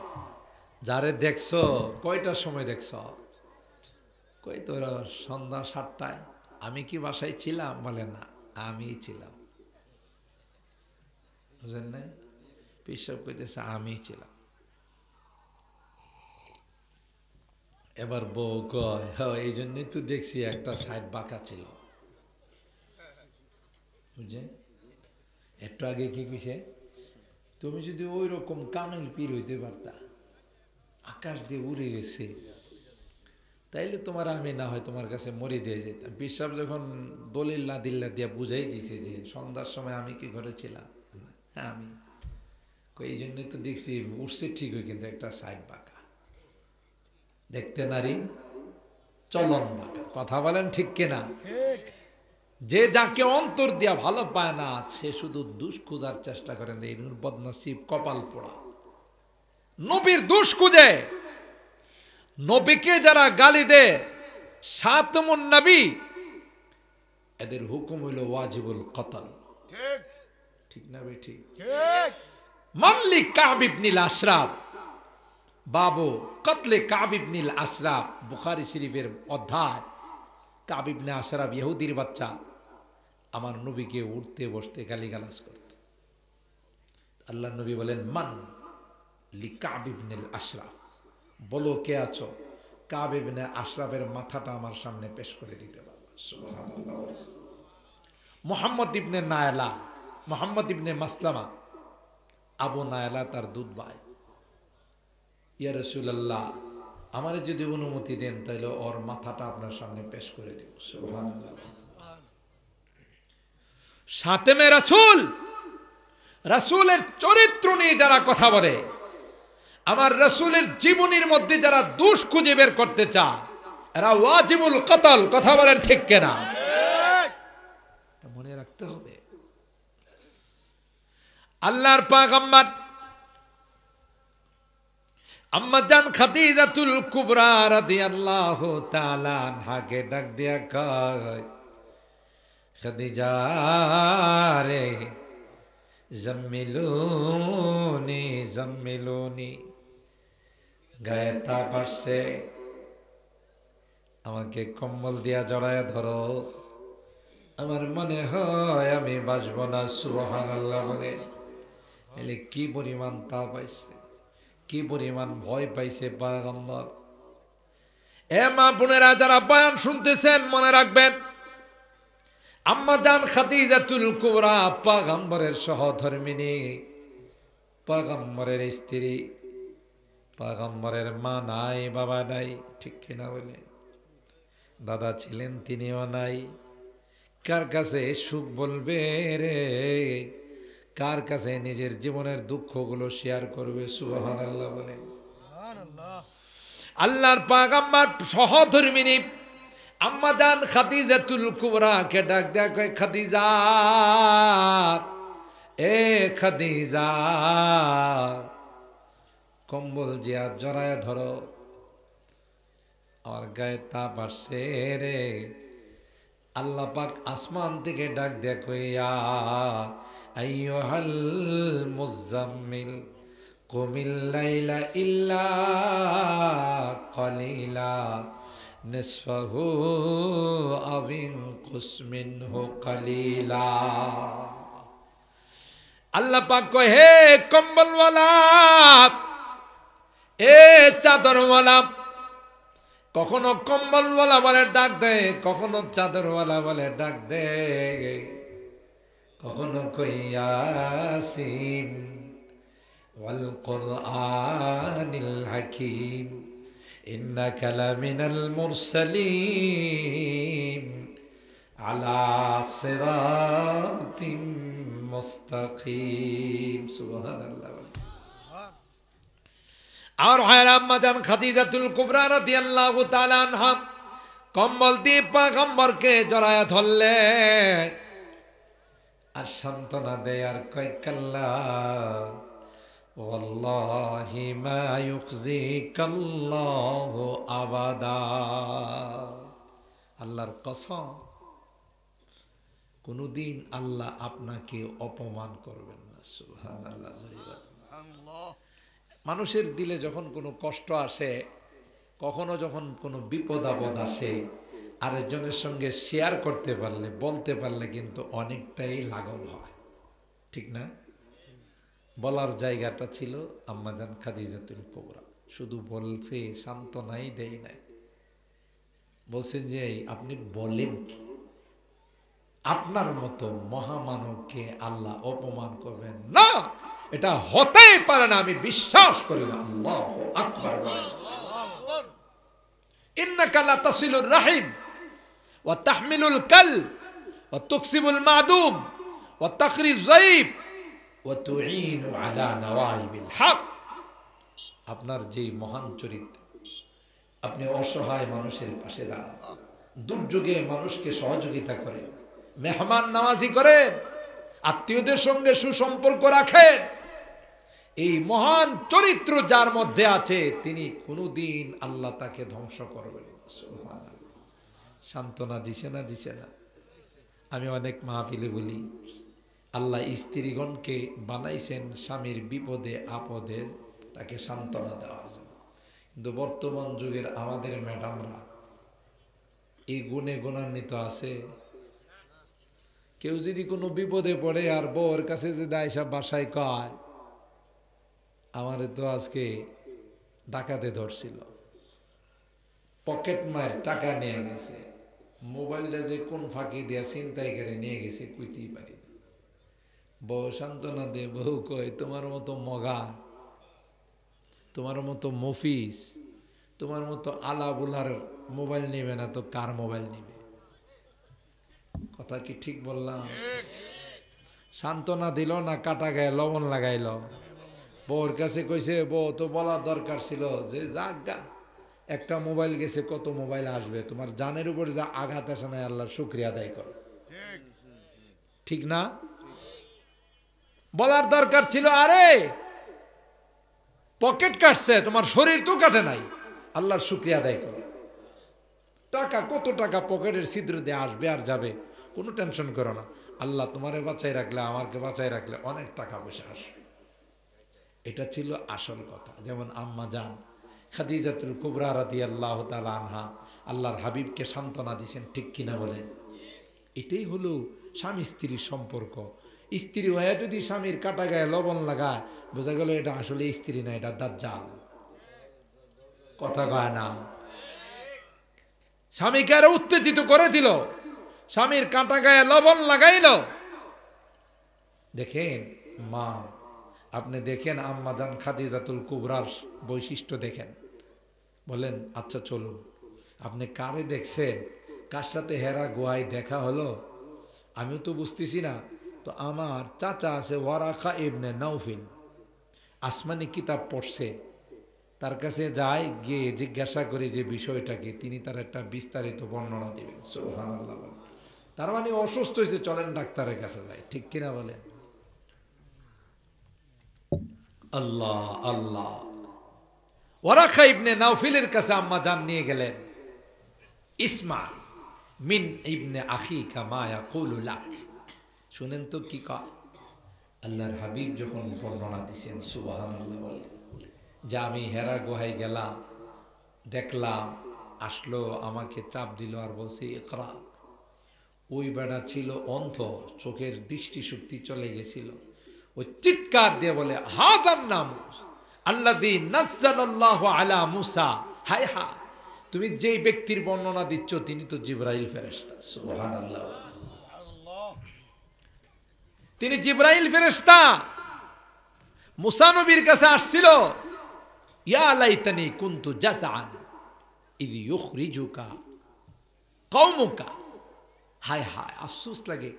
যারে দেখছ কয়টার সময় দেখছ? কই তোর সন্ধ্যা 7টায়। আমি কি বাসায় ছিলাম? বলে না, আমি ছিলাম। বুঝলেন নাই? পিসাব কইতেছে আমি ছিলাম। এবার বউ কয়, হ্যাঁ এই জন্যই তো দেখছি একটা সাইড বাঁকা ছিল। বুঝছে? একটু আগে কি কইছে, তুমি যদি ওই রকম কামেল পীর হইতে পারতা, আকাশ দিয়ে উড়ে গেছে, তাইলে তোমার আমি না হয় তোমার কাছে মরে দিয়ে যেতাম। পিসাব যখন দলিল্লা দিল্লা দিয়া বুঝাই দিছে যে সন্ধ্যার সময় আমি কি ঘরে ছিলাম, হ্যাঁ আমি, এই জন্যই তো দেখছি উঠছে ঠিকই, কিন্তু একটা সাইড বাঁকা। দেখতে নারী চলন বাঁকা। কথা বলেন ঠিক কিনা? যে যাকে অন্তর দিয়া ভালো পায় না, সে শুধু দুষ খোঁজার চেষ্টা করেন। এই বদনসিব কপাল পোড়া নবীর দুষ খুঁজে, নবীকে যারা গালি দেয়, সাতমুন নবী, এদের হুকুম হইল ওয়াজিবুল কতল। ঠিক না ভাই? ঠিক। মানলি কাব ইবনিল আশরাফ, বাবু কতলে কাব ইবনিল আশরাফ, বুখারী শরীফের অধ্যায়। কাব ইবনে আশরাফ ইহুদির বাচ্চা, আমার নবীকে উঠতে বসতে গালিগালাজ করত। আল্লাহ নবী বলেন, মান লি কাব ইবনিল আশরাফ, বলো কে আছো কাব ইবনে আশরাফের মাথাটা আমার সামনে পেশ করে দিতে পারবে? সুবহানাল্লাহ। মুহাম্মদ ইবনে নায়লা, মুহাম্মদ ইবনে মাসলামা, আবু নায়লা তার দুধ ভাই, ইয়া রাসূলুল্লাহ আমারে যদি অনুমতি দেন তাহলে ওর মাথাটা আপনার সামনে পেশ করে দেব। সুবহানাল্লাহ। সাতেমে রাসূল, রাসূলের চরিত্র নিয়ে যারা কথা বলে, আমার রাসূলের জীবনীর মধ্যে যারা দোষ খুঁজে বের করতে চায়, এরা ওয়াজিবুল কতল। কথা বলেন ঠিক কিনা? মনে রাখতে হবে। আল্লাহর পয়গম্বর আম্মা জান খাদিজাতুল কুবরা রাদিয়াল্লাহু তাআলা আনহাকে ডাক দিয়া কয়, খাদিজা রে জাম্মিলুনি জাম্মিলুনি, গায়ে তাপ আসছে, আমাকে কম্বল দিয়া জড়ায় ধরো, আমার মনে হয় আমি বাঁচব না। সুবহানাল্লাহ বলে। এলে কি পরিমাণ তাপ পাইছে, কি পরিমাণ ভয় পাইছে পয়গম্বর। এ মা বোনেরা যারা বয়ান শুনতেছেন, মনে রাখবেন, আম্মা জান খাদিজাতুল কুবরা পয়গম্বরের সহধর্মিনী, পয়গম্বরের স্ত্রী, পয়গম্বরের মা নাই, বাবা নাই, ঠিক কিনা বলে? দাদা ছিলেন, তিনিও নাই। কার কাছে সুখ বলবে রে, কার কাছে নিজের জীবনের দুঃখগুলো শেয়ার করবে? সুবহানাল্লাহ বলে। আল্লাহর পয়গম্বর সহধর্মিনী আম্মা জান খাদিজাতুল কুবরা কে ডাক দেয়া কয়, খাদিজা, এ খাদিজা, কম্বল জিয়া জড়ায় ধরো, আমার গায়ে তাপ আসছে রে। আল্লাহ পাক আসমান থেকে ডাক দেয়া কই, ইয়া আইয়ুহাল মুজাম্মিল কুমিল লাইলা ইল্লা কালিলা নিসফাহু আও ইনকুস মিনহু কালিলা। আল্লাহ পাক কয়, হে কম্বলওয়ালা, এ চাদরওয়ালা, কখনো কম্বলওয়ালা বলে ডাক দে, কখনো চাদরওয়ালা বলে ডাক দে, কখনো কই ইয়াসিন ওয়াল কুরআনিল হাকীম ইন্নাকা লামিনাল মুরসালিন আলা সিরাতিম মুস্তাকিম। সুবহানাল্লাহ। আর ভাইয়ের আম্মা জান খাদিজাতুল কুবরা রাদিয়াল্লাহু তাআলা আনহা কম্বল দিয়ে পয়গম্বরকে জড়ায়া ধরলেন আর সান্ত্বনা দেয় আর কয় কাল্লা ওয়াল্লাহি মা ইউখজিকাল্লাহু আবাদা, আল্লাহর কসম কোনদিন আল্লাহ আপনাকে অপমান করবেন না। সুবহানাল্লাহ। মানুষের দিলে যখন কোনো কষ্ট আসে, কখনো যখন কোনো বিপদ আপদ আসে, আরেকজনের সঙ্গে শেয়ার করতে পারলে, বলতে পারলে কিন্তু অনেকটাই লাঘব হয়, ঠিক না? বলার জায়গাটা ছিল আম্মাজান খাদিজাতুল কুবরা, শুধু বলছে, সান্ত্বনাই দেয় নাই। বলছেন যে আপনি বলেন কি, আপনার মতো মহামানবকে আল্লাহ অপমান করবেন না, এটা হতেই পারে না, আমি বিশ্বাস করি না। আল্লাহু আকবার। ইন্নাকা লাতাসিলুর রাহিম ওয়া তাহমিলুল কাল ওয়া তুকসিবুল মাদুম ওয়া তাকরিজ যায়ফ ওয়া তুঈনু আলা নওয়াইবিল হক। আপনার যে মহান চরিত্র, আপনি অসহায় মানুষের পাশে দাঁড়ান, দুর্যোগে মানুষকে সহযোগিতা করেন, মেহমান নওয়াজি করেন, আত্মীয়দের সঙ্গে সুসম্পর্ক রাখেন, এই মহান চরিত্র যার মধ্যে আছে তিনি কোনোদিন আল্লাহ তাকে ধ্বংস করবেন না। সুবহানাল্লাহ। সান্ত্বনা দিছে না, দিছে না? আমি অনেক মাহফিলে বলি, আল্লাহ স্ত্রীগণকে বানাইছেন স্বামীর বিপদে আপদে তাকে সান্ত্বনা দেওয়ার জন্য, কিন্তু বর্তমান যুগের আমাদের ম্যাডামরা এই গুণে গুণান্বিত আছে। কেউ যদি কোনো বিপদে পড়ে আর বউর কাছে যদি আয়সা বাসায় কয়, আমারে তো আজকে ডাকাতে ধরছিল, পকেট মার টাকা নিয়ে গেছে, মোবাইলটা যে কোন ফাঁকি দিয়া ছিনতাই করে নিয়ে গেছে কইতেই পারি না। বউ সান্ত্বনা দে, বউ কয় তোমার মতো মগা, তোমার মতো মফিস, তোমার মতো আলা বুলার মোবাইল নিবে না তো কার মোবাইল নিবে? কথা কি ঠিক বললাম? সান্ত্বনা দিল না, কাটা গায়ে লবণ লাগাইল। বউর কাছে কইছে, বউ তো বলার দরকার ছিল যে যাগা একটা মোবাইল গেছে, কত মোবাইল আসবে, তোমার জানের উপর যা আঘাত আসে না আল্লাহর শুকরিয়া আদায় করো, ঠিক না? বলার দরকার ছিল, আরে পকেট কাটছে, তোমার শরীর তো কাটে নাই, আল্লাহর শুকরিয়া আদায় করো। টাকা কত টাকা পকেটের ছিদ্র দিয়ে আসবে আর যাবে, কোনো টেনশন করো না, আল্লাহ তোমারে বাঁচাই রাখলে, আমাকে বাঁচাই রাখলে অনেক টাকা পয়সা আসবে। এটা ছিল আসল কথা। যেমন আম্মা জান খাদিজাতুল কুবরা রাদিয়াল্লাহু তাআলা আনহা আল্লাহর হাবিবকে সান্ত্বনা দিয়েছেন, ঠিক কিনা বলেন? এটাই হলো স্বামী স্ত্রীর সম্পর্ক। স্ত্রী হয়ে যদি স্বামীর কাটা গায়ে লবণ লাগায়, বোঝা গেল এটা আসলে স্ত্রী না, এটা দাজ্জাল। কথা কয় না? স্বামীকে আরো উত্তেজিত করে দিল, স্বামীর কাটা গায়ে লবণ লাগাইল। দেখেন মা, আপনি দেখেন আম্মাজান খাদিজাতুল কুবরার বৈশিষ্ট্য দেখেন, বলেন আচ্ছা চলুন, আপনি কারে দেখছেন, কার সাথে হেরা গোয়ায় দেখা হলো, আমিও তো বুঝতেছি না। তো আমার চাচা আছে ওয়ারাকা ইবনে নাউফিল, আসমানি কিতাব পড়ছে, তার কাছে যাই, গিয়ে জিজ্ঞাসা করি যে বিষয়টা কি, তিনি তার একটা বিস্তারিত বর্ণনা দিবেন। সুবহানাল্লাহ। তার মানে অসুস্থ হয়েছে, চলেন ডাক্তারের কাছে যাই, ঠিক কিনা বলেন? আল্লাহ আল্লাহ। ওয়ারাকা ইবনে নাউফিলের কাছে আম্মা জান নিয়ে গেলেন, ইসমা মিন ইবনে আখিকা মা ইয়াকুলু লাক, শুনেন তো কি কয়। আল্লাহর হাবিব যখন বর্ণনা দিয়েছেন, সুবহানাল্লাহ বলেন, যে আমি হেরা গুহায় গেলাম, দেখলাম, আসলো, আমাকে চাপ দিল আর বলছে ইকরা। ওই বেড়া ছিল অন্ধ, চোখের দৃষ্টিশক্তি চলে গেছিল, ওই চিৎকার দিয়ে বলে হাযান নামুস আল্লাযী নাযালাল্লাহু আলা মুসা। হায় হায়, তুমি যেই ব্যক্তির বর্ণনা দিচ্ছ তিনি তো জিবরাইল ফেরেশতা। সুবহানাল্লাহ। তিনি জিবরাইল ফেরেশতা, মুসা নবীর কাছে আসছিল, ইয়া লাইতানি কুনতু জাযআন ইয ইউখরিজুকা কওমুকা। হায় হায়, আফসোস লাগে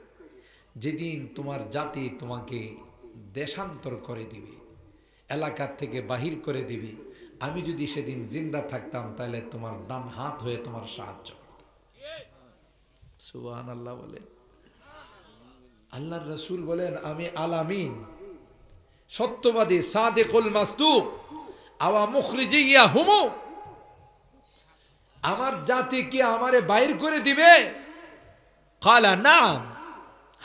যেদিন তোমার জাতি তোমাকে দেশান্তর করে দিবে, এলাকার থেকে বাহির করে দিবে, আমি যদি সেদিন জিন্দা থাকতাম তাহলে তোমার ডান হাত হয়ে তোমার সাহায্য করতাম। সুবহানাল্লাহ বলে। আল্লাহর রাসূল বলেন আমি আল আমিন, সত্যবাদী, সাদিকুল মাসদুক, আওয়া মুখরিজিয়া হুমু, আমার জাতি কি আমারে বাইর করে দিবে? কালা নাম,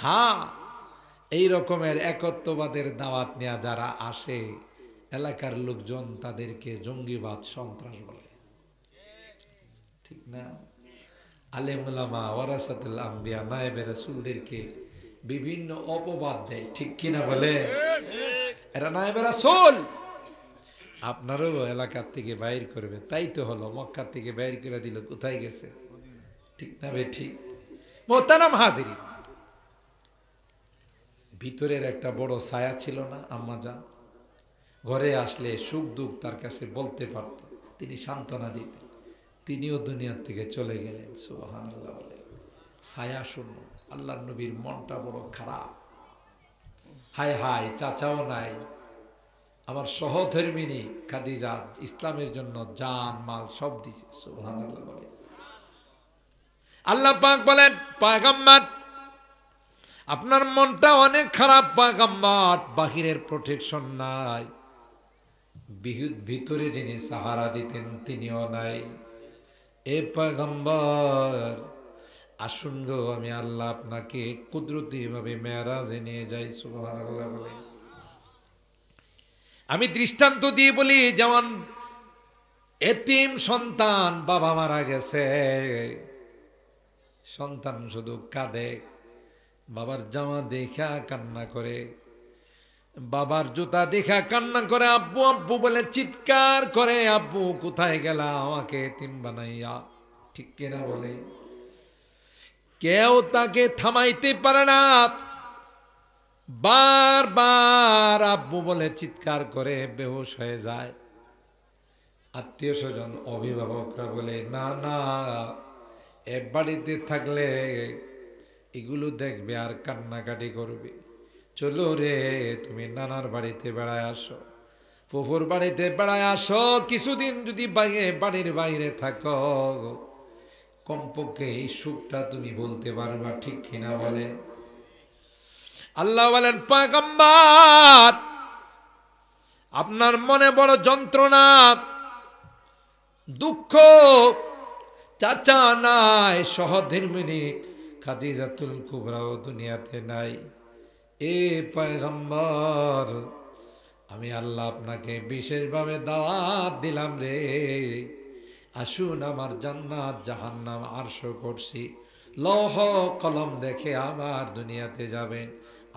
হ্যাঁ। এই রকমের একত্ববাদের দাওয়াত নেওয়া যারা আসে, এলাকার লোকজন তাদেরকে জঙ্গিবাদ, সন্ত্রাস বলে, ঠিক না? আলেম উলামা ওয়ারাসাতুল আম্বিয়া, নায়েবে রাসূলদেরকে বিভিন্ন অপবাদ দেয়, ঠিক কিনা বলে? এরা নায়েবে রাসূল, আপনারও এলাকার থেকে বাইর করবে, তাই তো হলো। মক্কা থেকে বাইর করে দিল, কোথায় গেছে? ঠিক না বে ঠিক? মোহতারাম হাজিরিন, ভিতরের একটা বড় ছায়া ছিল না আম্মাজান? ঘরে আসলে সুখ দুঃখ তার কাছে বলতে পারত, তিনি সান্ত্বনা দিতেন। তিনিও দুনিয়ার থেকে চলে গেলেন। সুবহানাল্লাহ বলে। ছায়া শূন্য। আল্লাহর নবীর মনটা বড় খারাপ। হায় হায়, চাচাও নাই, আমার সহধর্মিনী খাদিজা ইসলামের জন্য জান মাল সব দিছে। সুবহানাল্লাহ বলে। আল্লাহ পাক বলেন, পয়গম্বর আপনার মনটা অনেক খারাপ পয়গম্বর, বাহিরের প্রোটেকশন নাই, ভিতরে যিনি সাহারা দিতেন তিনিও নাই। এ পয়গম্বর আসুন গো, আমি আল্লাহ আপনাকে কুদরতি ভাবে মেরাজে নিয়ে যাই। সুবহানাল্লাহ বলে। আমি দৃষ্টান্ত দিয়ে বলি, যেমন এতিম সন্তান, বাবা মারা গেছে, সন্তান শুধু কাঁদে, বাবার জামা দেখা কান্না করে, বাবার জুতা দেখা কান্না করে, আব্বু আব্বু বলে চিৎকার করে, আব্বু কোথায় গেলা আমাকে এতিম বানাইয়া, ঠিক কিনা বলে? কেউ তাকে থামাইতে পারে না, বারবার আব্বু বলে চিৎকার করে বেহুশ হয়ে যায়। আত্মীয় স্বজন অভিভাবকরা বলে না না, এ বাড়িতে থাকলে এগুলো দেখবে আর কান্নাকাটি করবে, চলো রে তুমি নানার বাড়িতে বেড়ায় আসো, ফুফুর বাড়িতে বেড়ায় আসো, কিছুদিন যদি বাড়ির বাইরে থাকো, কমপক্ষে এই সুখটা তুমি বলতে পারবা, ঠিক কিনা বলে? আল্লাহ বলেন, পয়গম্বর আপনার মনে বড় যন্ত্রণা, দুঃখ, চাচা নাই, সহধর্মিনী খাদিজাতুল কুবরাও দুনিয়াতে নাই। এ পয়গম্বর আমি আল্লাহ আপনাকে বিশেষভাবে দাওয়াত দিলাম রে, আসুন আমার জান্নাত জাহান্নাম আরশ করছি লৌহ কলম দেখে আবার দুনিয়াতে যাবেন।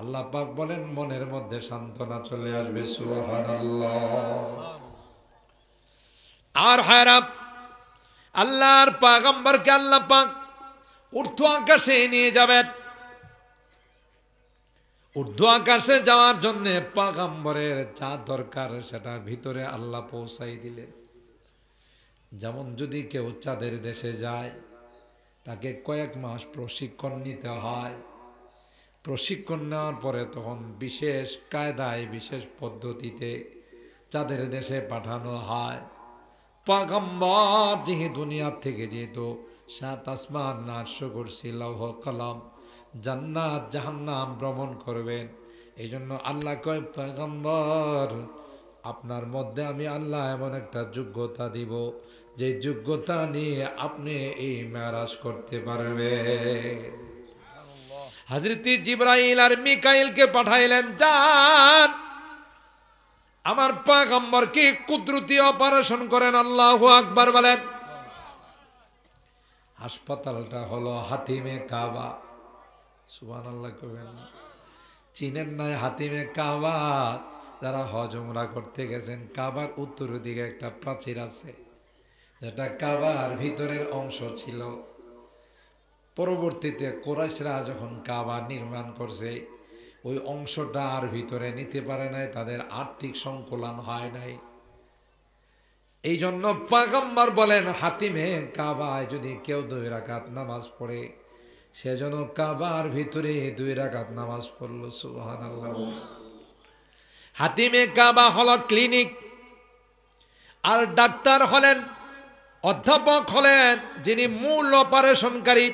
আল্লাহ পাক বলেন, মনের মধ্যে সান্ত্বনা চলে আসবে। সুবহানাল্লাহ। আর হায়রাম, আল্লাহর পয়গম্বরকে আল্লাহ পাক ঊর্ধ্ব আকাশে নিয়ে যাবেন। ঊর্ধ্ব আকাশে যাওয়ার জন্য পয়গম্বরের যা দরকার সেটা ভিতরে আল্লাহ পৌঁছাই দিলেন। যেমন যদি কেউ চাঁদের দেশে যায়, তাকে কয়েক মাস প্রশিক্ষণ নিতে হয়। প্রশিক্ষণ নেওয়ার পরে তখন বিশেষ কায়দায়, বিশেষ পদ্ধতিতে চাঁদের দেশে পাঠানো হয়। পয়গম্বর যেহেতু দুনিয়ার থেকে যেহেতু 7 আসমান, 8 কুরসি, লৌহ কলম, জান্নাত জাহান্নাম ভ্রমণ করবেন, এই জন্য আল্লাহ কয়, পয়গম্বর আপনার মধ্যে আমি আল্লাহ এমন একটা যোগ্যতা দিব, যে যোগ্যতা নিয়ে আপনি এই মেরাজ করতে পারবেন। হযরত জিবরাইল আর মিকাইলকে পাঠাইলেন, যান আমার পয়গম্বরকে কুদরতি অপারেশন করেন। আল্লাহু আকবার বলেন। হাসপাতালটা হলো হাতিমে কাবা। সুবহানাল্লাহ কইবেন না? চিনেন নাই হাতিমে কাবা? যারা হজ উমরা করতে গেছেন, কাবার উত্তর দিকে একটা প্রাচীর আছে, যেটা কাবার ভিতরের অংশ ছিল। পরবর্তীতে কুরাইশরা যখন কাবা নির্মাণ করছে, ওই অংশটা আর ভিতরে নিতে পারে নাই, তাদের আর্থিক সংকুলান হয় নাই। এই জন্য পয়গম্বর বলেন, হাতিমে কাবায় যদি কেউ 2 রাকাত নামাজ পড়ে, সেজন্য কাবার ভিতরে 2 রাকাত নামাজ পড়ল। সুবহানাল্লাহ। হাতিমে কাবা হলো ক্লিনিক, আর ডাক্তার হলেন, অধ্যাপক হলেন যিনি মূল অপারেশনকারী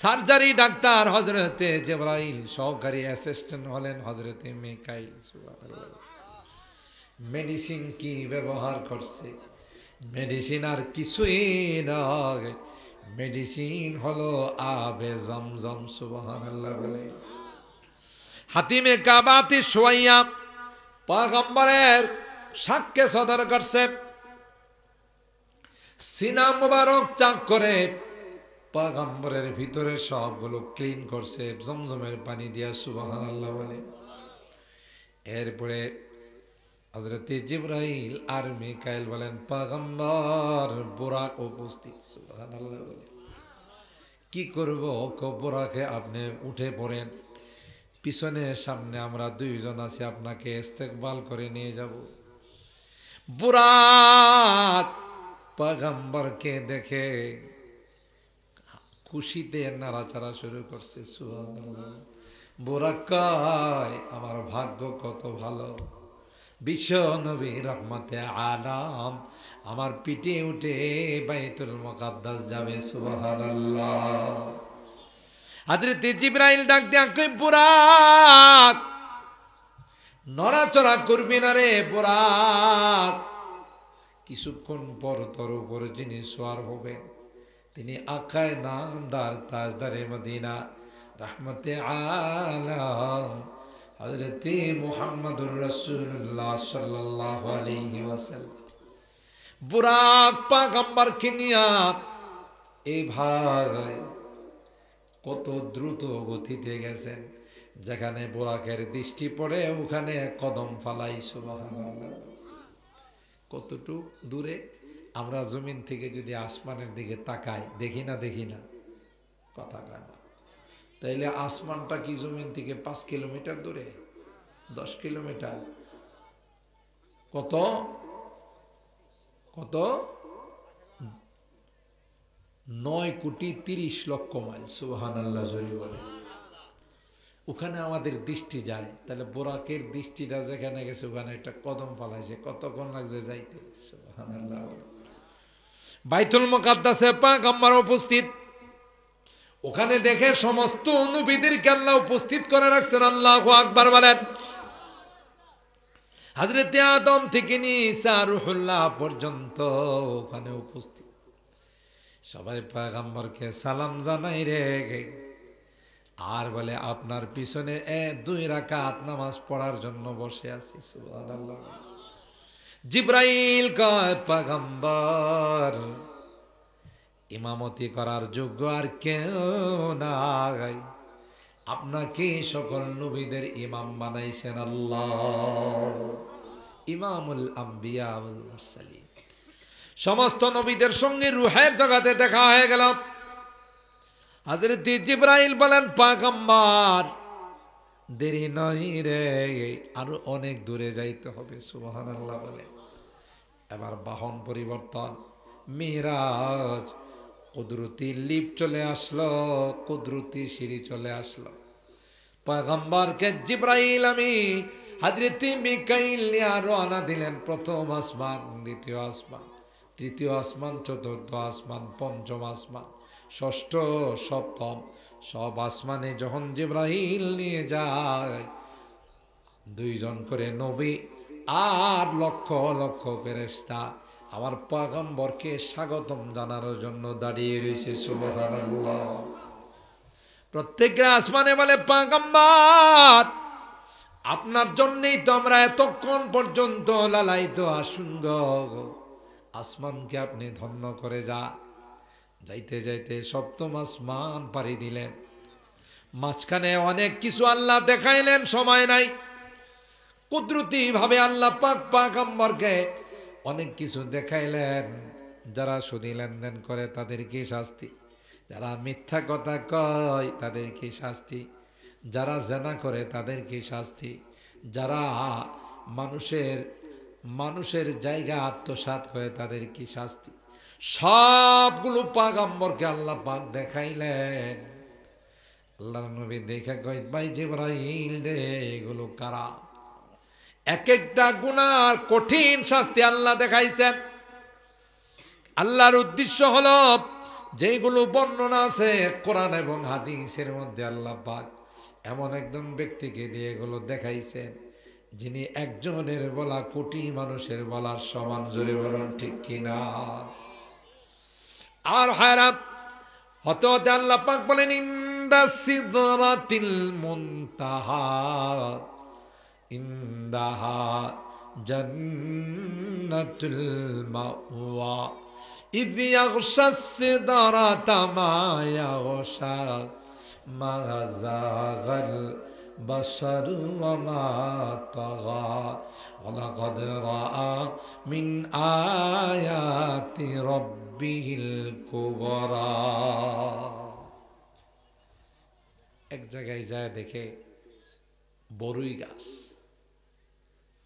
সার্জারি ডাক্তার হযরতে জিবরাইল, সহকারী অ্যাসিস্ট্যান্ট হলেন হযরতে মিকাইল। সুবহানাল্লাহ। মেডিসিন কি ব্যবহার করছে? মেডিসিন আর কিছুই নয়, মেডিসিন হলো আবে জমজম। সুবহানাল্লাহ বলে। হাতিমে কাবাতি সুয়াইয়া পয়গম্বরের সাক্ষ্যে সদর করছে, সিনা মুবারক চাক করে পয়গম্বরের ভিতরে সবগুলো ক্লিন করছে জমজমের পানি দিয়া। সুবহানাল্লাহ বলে। এরপরে হযরতে জিবরাইল আর মিকাইল বলেন, পয়গম্বর বুরাক উপস্থিত। সুবহানাল্লাহ বলে। কি করব? বুরাকে আপনি উঠে পড়েন, পিছনে সামনে আমরা দুইজন আছি, আপনাকে ইস্তেকবাল করে নিয়ে যাব। বুরাক পয়গম্বরকে দেখে খুশিতে নাড়াচাড়া শুরু করছে। সুবহানাল্লাহ। বুরাক কয়, আমার ভাগ্য কত ভালো, বিশ্ব নবী রহমতে আলাম আমার পিঠে উঠে বাইতুল মুকাদ্দাস যাবে। সুবহানাল্লাহ। হযরত জিবরাইল ডাক দেয়া কই, বুরাক নড়াচড়া করবি না রে বুরাক, কিছুক্ষণ পর তোর উপর যিনি সওয়ার হবেন তিনি আকায়ে নামদার তাজদারে মদিনা রহমতে আলাম হযরত মুহাম্মদুর রাসূলুল্লাহ সাল্লাল্লাহু আলাইহি ওয়াসাল্লাম। বুরাক পয়গম্বরকে নিয়া এই ভাই কত দ্রুত গতিতে গেছেন, যেখানে বুরাকের দৃষ্টি পড়ে ওখানে কদম ফালাই। সুবহানাল্লাহ। কতটুক দূরে আমরা জমিন থেকে যদি আসমানের দিকে তাকাই, দেখি না? দেখি না? কথা কয় না। তাইলে আসমানটা কি জমিন থেকে 5 কিলোমিটার দূরে? 10 কিলোমিটার? কত কত 9,30,00,000 মাইল। সুবহানাল্লাহ জোরে বলে। ওখানে আমাদের দৃষ্টি যায়, তাহলে বোরাকের দৃষ্টিটা যেখানে গেছে ওখানে একটা কদম ফালাইছে, কতক্ষণ লাগছে যাইতে? সুবহানাল্লাহ। বাইতুল মুকাদ্দাসে পয়গম্বর উপস্থিত, ওখানে দেখে সমস্ত নবীদেরকে আল্লাহ উপস্থিত করে রাখছেন। আল্লাহু আকবার বলেন। হযরতে আদম থেকে নিয়ে ঈসা রূহুল্লাহ পর্যন্ত ওখানে উপস্থিত। সবাই পয়গম্বরকে সালাম জানাই রে, আর বলে আপনার পিছনে 2 রাকাত নামাজ পড়ার জন্য বসে আছি। সুবহানাল্লাহ। জিবরাইল কয়, পয়গম্বর ইমামতি করার যোগ্য আর কেউ নাই, আপনাকে সকল নবীদের ইমাম বানাইছেন আল্লাহ, ইমামুল আম্বিয়া ওয়াল মুরসালিন। সমস্ত নবীদের সঙ্গে রূহের জগতে দেখা হয়ে গেল। হযরত জিবরাইল বলেন, পয়গম্বর দেরি নাই রে, আরো অনেক দূরে যাইতে হবে। সুবহানাল্লাহ বলে। এবার বাহন পরিবর্তন, মিরাজ, কুদরতি লিফট চলে আসলো, কুদরতি সিঁড়ি চলে আসলো। পয়গম্বরকে জিবরাইল আমিন হযরত মিকাইল নিয়ে রওনা দিলেন। প্রথম আসমান, দ্বিতীয় আসমান, তৃতীয় আসমান, চতুর্থ আসমান, পঞ্চম আসমান, ষষ্ঠ, সপ্তম, সব আসমানে যখন জিবরাইল নিয়ে যায়, 2 জন করে নবী আর লক্ষ লক্ষ ফেরেশতা আমার পয়গম্বরকে স্বাগতম জানানোর জন্য দাঁড়িয়ে রয়েছে। সুবহানাল্লাহ। প্রত্যেকটা আসমানে বলে, পয়গম্বর আপনার জন্যই তো আমরা এতক্ষণ পর্যন্ত লালায়িত আসুন গো, আসমানকে আপনি ধন্য করে যা। যাইতে যাইতে সপ্তম আসমান পাড়ি দিলেন। মাঝখানে অনেক কিছু আল্লাহ দেখাইলেন, সময় নাই। কুদরতি ভাবে আল্লাহ পাক পয়গম্বরকে অনেক কিছু দেখাইলেন। যারা সুদী লেনদেন করে তাদেরকে শাস্তি, যারা মিথ্যা কথা কয় তাদেরকে শাস্তি, যারা জেনা করে তাদেরকে শাস্তি, যারা মানুষের জায়গা আত্মসাৎ করে তাদেরকে শাস্তি, সবগুলো পয়গম্বরকে আল্লাহ পাক দেখাইলেন। আল্লাহর নবী দেখে কয়, ভাই জিবরাইল রে, এগুলো কারা? এক একটা গুনার কঠিন শাস্তি আল্লাহ দেখাইছেন। আল্লাহর উদ্দেশ্য হলো যেগুলো বর্ণনা আছে কোরআন এবং হাদিসের মধ্যে, আল্লাহ পাক এমন একজন ব্যক্তিকে দিয়ে এগুলো দেখাইছেন যিনি একজনের বলা কোটি মানুষের বলার সমান। জোরে বলুন ঠিক কিনা? আর হায়রাত হতে হতে আল্লাহ পাক বলেন ইনদা সিদরাতিল মুনতাহা ইনদাহা জান্নাতুল মাওয়া ইয ইয়াগশাস সিদরাতা মা ইয়াগশা মা যাগাল বাশারু ওয়া মা তাগা ওয়ালাকাদ রাআ মিন আয়াতি রাব্বিহিল কুবরা। এক জায়গায় যায় দেখে বড়ই গাছ,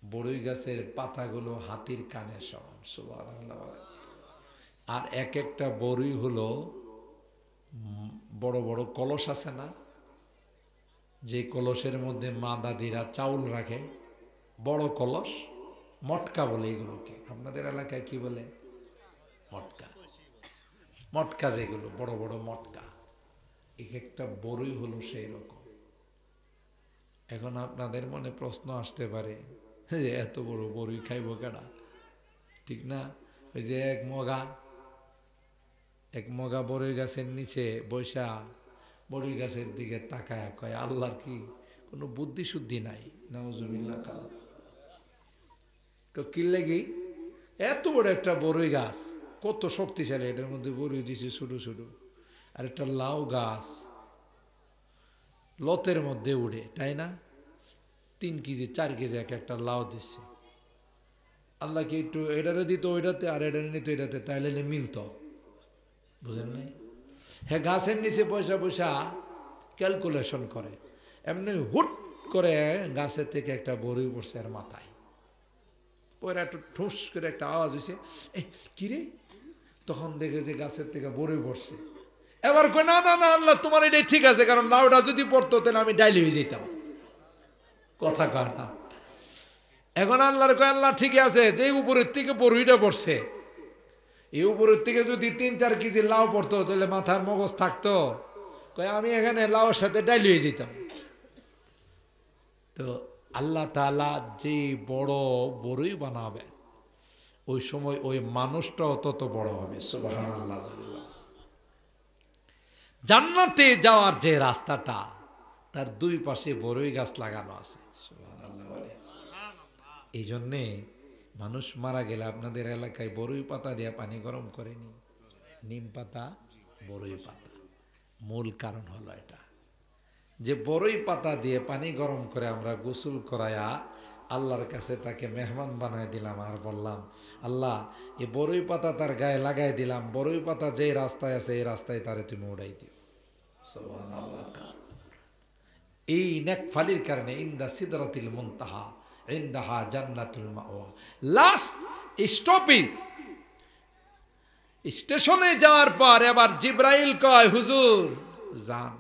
বড়ই গাছের পাতাগুলো হাতির কানের সমান। সুবহানাল্লাহ। আর এক একটা বড়ই হলো বড় বড় কলস আছে না, যে কলসের মধ্যে মা দাদিরা চাউল রাখে, বড় কলস, মটকা বলে এগুলোকে। আপনাদের এলাকায় কি বলে? মটকা। মটকা যেগুলো বড় বড় মটকা, এক একটা বড়ই হলো সেই রকম। এখন আপনাদের মনে প্রশ্ন আসতে পারে যে এত বড় বড়ই খাইব কেডা? ঠিক না? ওই যে এক মগা বড়ই গাছের নিচে বৈশা বড়ই গাছের দিকে তাকায় কয় আল্লাহর কি কোনো বুদ্ধি শুদ্ধি নাই? নাউজুবিল্লাহ। কি লাগি এত বড় একটা বড়ই গাছ, কত শক্তিশালী, এটার মধ্যে বড়ই দিছে ছোট ছোট। আর একটা লাউ গাছ লতের মধ্যে উড়ে, তাই না? 3 কেজি 4 কেজি এক একটা লাউ দিচ্ছে। আল্লাহকে একটু এটারে দিত ওইটাতে আর এটারে নিত এটাতে, তাইলে মিলত। বুঝেন নাই? হ্যাঁ, গাছের নিচে পয়সা পয়সা ক্যালকুলেশন করে, এমনি হুট করে গাছের থেকে একটা বড়ই পড়ছে আর মাথায় পরে একটু ঠুস করে একটা আওয়াজ হয়েছে, কিরে? তখন দেখে যে গাছের থেকে বড়ই পড়ছে। এবার কই না না না আল্লাহ তোমার এটাই ঠিক আছে, কারণ লাউটা যদি পড়তো তাহলে আমি ডাইলি হয়ে যেতাম। কথা কয় না? এখন আল্লাহর কয় আল্লাহ ঠিক আছে, যে উপরের থেকে বড়ইটা পড়ছে, এই উপরের থেকে যদি 3-4 কেজি লাউ পড়তো তাহলে মাথার মগজ থাকতো। কয় আমি এখানে লাউর সাথে ডাইলি হয়ে যেতাম। তো আল্লাহ তাআলা যে বড় বড়ই বানাবে ওই সময় ওই মানুষটাও তত বড় হবে। সুবহানাল্লাহ। জান্নাতে যাওয়ার যে রাস্তাটা, তার 2 পাশে বড়ই গাছ লাগানো আছে। সুবহানাল্লাহ। এই জন্যে মানুষ মারা গেলে আপনাদের এলাকায় বড়ই পাতা দিয়ে পানি গরম করেনি, নিম পাতা, বড়ই পাতা। মূল কারণ হলো এটা যে বড়ই পাতা দিয়ে পানি গরম করে আমরা গোসল করায়া আল্লাহর কাছে তাকে মেহমান বানায় দিলাম। আর বললাম আল্লাহ এই বড়ই পাতা তার গায়ে লাগাই দিলাম, বড়ই পাতা যে রাস্তায় আছে এই রাস্তায় তারে তুমি উড়াই দিও। সুবহানাল্লাহ। এই নেকফালির কারণে ইনদা সিদরাতিল মুনতাহা ইনদাহা জান্নাতুল মাওয়া, লাস্ট স্টপেজ। স্টেশনে যাওয়ার পর এবার জিব্রাইল কয় হুজুর যান।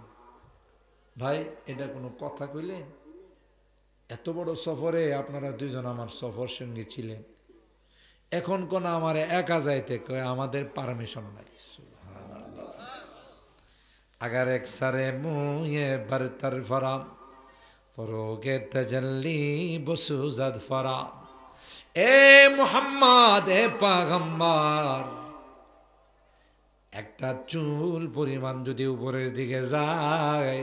ভাই এটা কোনো কথা কইলেন? এত বড় সফরে আপনারা 2 জন আমার সফর সঙ্গী ছিলেন, এখন কোন আমারে একা যাইতে কয়? আমাদের পারমিশন নাই। সুবহানাল্লাহ। अगर एक सरे मुए बरतर फराम फरोगे तजल्ली बसुजद फरा। ए मुहम्मद ए पैगम्बर, একটা চুল পরিমাণ যদি উপরের দিকে যায়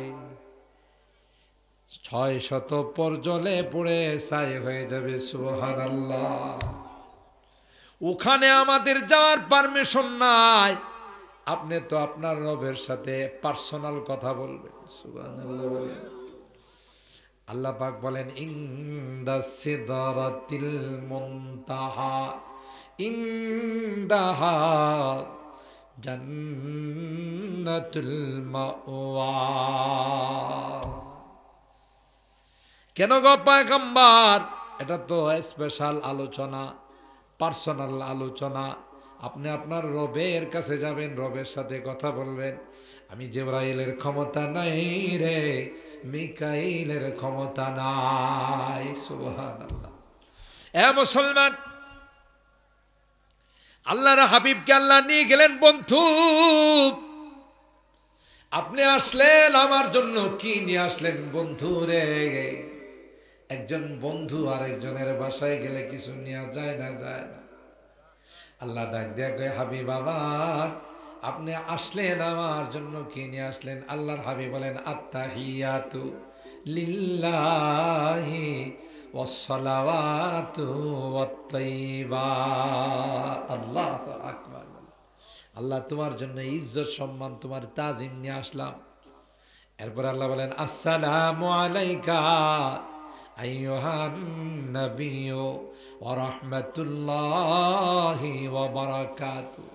600 পরজলে পড়ে ছাই হয়ে যাবে। সুবহানাল্লাহ। ওখানে আমাদের যাওয়ার পারমিশন নাই। আপনি তো আপনার রবের সাথে পার্সোনাল কথা বলবেন। সুবহানাল্লাহ বলেন। আল্লাহ পাক বলেন ইনদা সিদরাতিল মুনতাহা ইনদাহা জান্নাতুল মাওয়া। কেন গো পয়গম্বর? এটা তো স্পেশাল আলোচনা, পার্সোনাল আলোচনা। আপনি আপনার রবের কাছে যাবেন, রবের সাথে কথা বলবেন। আমি জিবরাইলের ক্ষমতা নাই রে, মিকাইলের ক্ষমতা নাই। সুবহানাল্লাহ। এ মুসলমান, আল্লাহর হাবিবকে আল্লাহ নিয়ে গেলেন, বন্ধু আপনি আসলেন আমার জন্য কি নিয়ে আসলেন বন্ধু রে? একজন বন্ধু আরেকজনের বাসায় গেলে কিছু নেওয়া যায় না, যায় না। আল্লাহ ডাক দিয়া কয়, হাবিব আমার আপনি আসলেন আমার জন্য কি নিয়ে আসলেন? আল্লাহর হাবিব বলেন, আত্তাহিয়াতু লিল্লাহি ওয়াসসালাওয়াতু ওয়াত-তাইয়্যিবাত। আল্লাহু আকবার। আল্লাহ তোমার জন্য ইজ্জত সম্মান তোমার তাজিম নিয়ে আসলাম। এরপর আল্লাহ বলেন, আসসালামু আলাইকা আইয়ুহান নাবিয়্যু ওয়া রাহমাতুল্লাহি ওয়া বারাকাতুহু।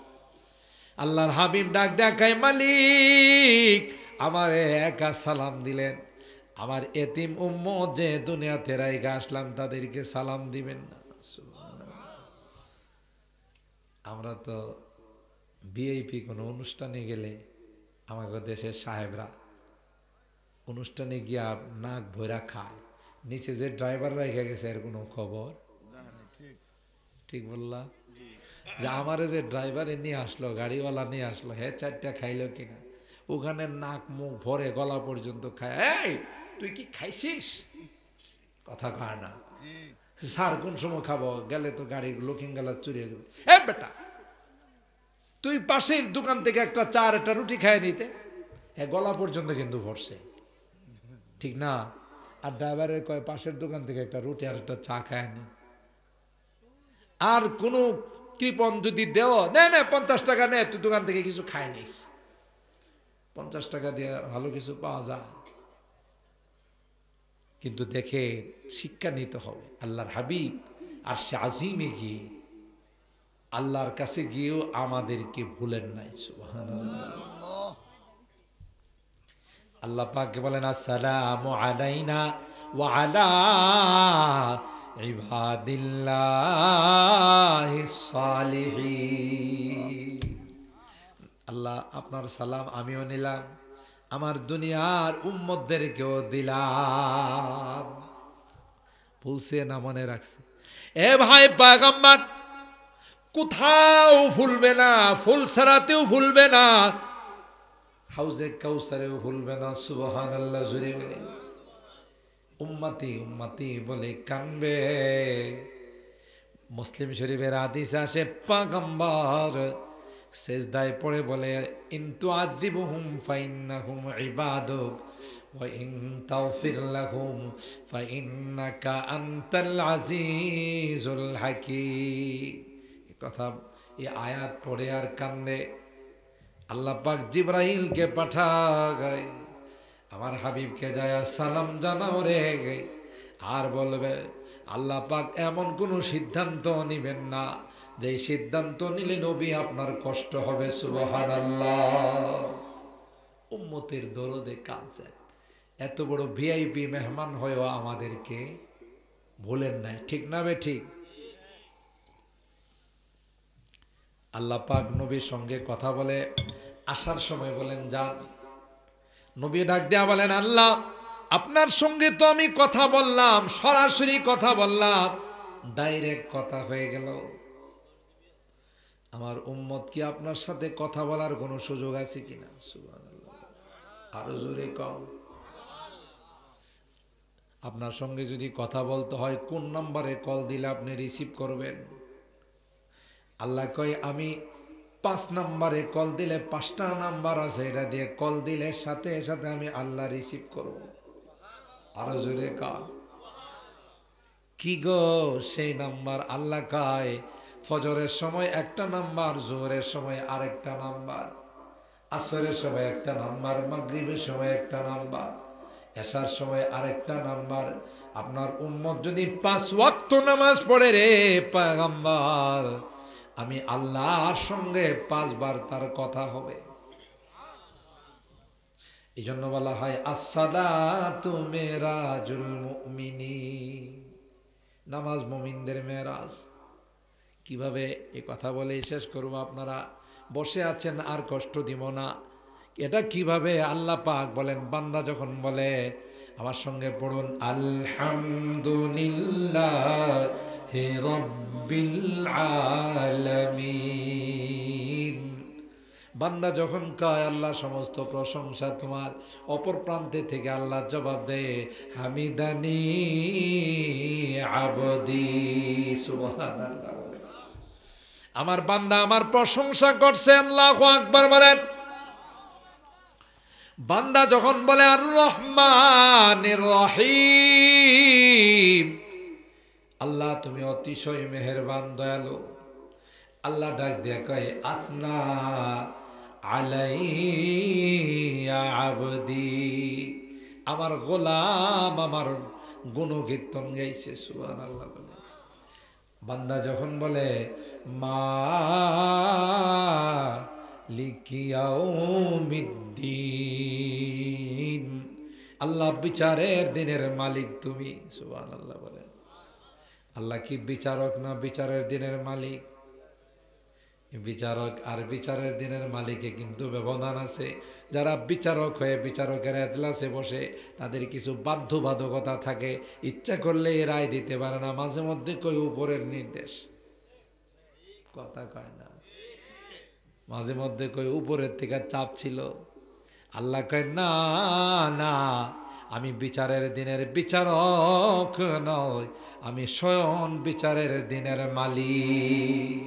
আল্লাহর হাবিব ডাক দেখায়, মালিক আমার একা সালাম দিলেন, আমার এতিম উম্মত যে দুনিয়াতে রাইগা আসলাম তাদেরকে সালাম দিবেন না? আমরা তো ভিআইপি কোনো অনুষ্ঠানে গেলে আমাদের দেশের সাহেবরা অনুষ্ঠানে গিয়া নাক ভৈরা খায়, নিচে যে ড্রাইভার রেখে গেছে এর কোনো খবর? ঠিক বললাম? যে আমারে যে ড্রাইভারে নিয়ে আসলো, গাড়িওয়ালা নিয়ে আসলো, হে চারটা খাইলো কিনা? ওখানে নাক মুখ ভরে গলা পর্যন্ত খায়। এই তুই কি খাইছিস? কথা কয় না। স্যার কোন সময় খাবো? গেলে তো গাড়ির লুকিং গেলা চুরিয়ে যাবে। এ বেটা তুই পাশের দোকান থেকে একটা চা আর একটা রুটি খাইয়ে নিতে। হ্যাঁ, গলা পর্যন্ত কিন্তু ভরছে, ঠিক না? আর ড্রাইভারের কয় পাশের দোকান থেকে একটা রুটি আর একটা চা খায় নি। আর কোনো কৃপন যদি দেও, না 50 টাকা নে, তুই দোকান থেকে কিছু খায় নিস, 50 টাকা দিয়ে ভালো কিছু পাওয়া যায়। কিন্তু দেখে শিক্ষা নিতে হবে। আল্লাহর হাবিব আর সে আজিমে গিয়ে আল্লাহর কাছে গিয়েও আমাদেরকে ভুলেন নাই। সুবহানাল্লাহ। আল্লাহ পাক বলেন, আসসালামু আলাইনা ওয়া আলা ইবাদিল্লাহিস সালিহিন। আল্লাহ আপনার সালাম আমিও নিলাম, আমার দুনিয়ার উম্মতদেরকেও দিলাম। ভুলছে না মনে রাখছে? এ ভাই পয়গম্বর কোথাও ভুলবে না, ফুল সারাতেও ভুলবে না, হাউজে কাউসারেও ভুলবে না। সুবহানাল্লাহ জুড়ে বলে উম্মতি উম্মতি বলে কানবে। মুসলিম শরীফের হাদিস আসে, পয়গম্বর সেজদায় পড়ে বলে, ইন তুআযিবুহুম ফাইন্নাহুম ইবাদুক ওয়া ইন তাগফির লাহুম ফাইন্নাকা আনতাল আজিজুল হাকীম। এই কথা, এই আয়াত পড়ে আর কান্দে। আল্লাহ পাক জিবরাইলকে পাঠায়, আমার হাবিবকে যায় সালাম জানাও রে। আর বলবে, আল্লাহ পাক এমন কোন সিদ্ধান্ত নিবেন না যে সিদ্ধান্ত নিলে নবী আপনার কষ্ট হবে। সুবহানাল্লাহ। উম্মতের দরদে কাঁদছেন, এত বড় ভিআইপি মেহমান হয়েও আমাদেরকে ভুলেন নাই, ঠিক না বে ঠিক? আল্লাহ পাক নবীর সঙ্গে কথা বলে আসার সময় বলেন, যান। নবী ডাক দেয়া বলেন, আল্লাহ আপনার সঙ্গে তো আমি কথা বললাম, সরাসরি কথা বললাম, ডাইরেক্ট কথা হয়ে গেল। আমার উম্মত কি আপনার সাথে কথা বলার কোনো সুযোগ আছে কিনা? সুবহানাল্লাহ। আরো জোরে কম। আপনার সঙ্গে যদি কথা বলতে হয়, কোন নম্বরে কল দিলে আপনি রিসিভ করবেন? আল্লাহ কয়, আমি 5 নম্বরে কল দিলে 5টা নাম্বার আছে, এটা দিয়ে কল দিলে সাথে সাথে আমি আল্লাহ রিসিভ করব। আরো জোরে কর। কি গো সেই নাম্বার? আল্লাহ কয়, ফজরের সময় একটা নাম্বার, জোহরের সময় আরেকটা নাম্বার, আসরের সময় একটা নাম্বার, মাগরিবের সময় একটা নাম্বার, এশার সময় আরেকটা নাম্বার। আপনার উম্মত যদি 5 ওয়াক্ত নামাজ পড়ে রে পয়গম্বর, আমি আল্লাহর সঙ্গে 5 বার তার কথা হবে। এই জন্য বলা হয় as-সালাতু মিরাজুল মুমিনিন, নামাজ মুমিনদের মেরাজ। কিভাবে এই কথা বলে শেষ করব? আপনারা বসে আছেন, আর কষ্ট দিব না। এটা কিভাবে? আল্লাহ পাক বলেন, বান্দা যখন বলে, আমার সঙ্গে পড়ুন, আলহামদুলিল্লাহি রাব্বিল রাব্বিল আলামিন। বান্দা যখন কয় আল্লাহ সমস্ত প্রশংসা তোমার, অপর প্রান্তে থেকে আল্লাহ জবাব দেয় হামিদানি আবদি। সুবহানাল্লাহ। আমার বান্দা আমার প্রশংসা করছে, আল্লাহু আকবার বলেন। বান্দা যখন বলে আর রহমানির রহিম, আল্লাহ তুমি অতিশয় মেহেরবান দয়ালু, আল্লাহ ডাক দিয়ে কয় আথনা আলাইয়া আবদি, আমার গোলাম আমার গুণকীর্তন গাইছে। সুবহানাল্লাহ। বান্দা যখন বলে মালিকি ইয়াউমিদ্দিন, আল্লাহ বিচারের দিনের মালিক তুমি। সুবহানাল্লাহ বলে। আল্লাহ কি বিচারক না বিচারের দিনের মালিক? বিচারক আর বিচারের দিনের মালিকে কিন্তু ব্যবধান আছে। যারা বিচারক হয়ে বিচারকের এজলাসে বসে, তাদের কিছু বাধ্যবাধকতা থাকে, ইচ্ছা করলে এ রায় দিতে পারে না। মাঝে মধ্যে কই উপরের নির্দেশ, কথা কয় না। মাঝে মধ্যে কই উপরের থেকে চাপ ছিল। আল্লাহ কয় না না, আমি বিচারের দিনের বিচারক নয়, আমি স্বয়ং বিচারের দিনের মালিক।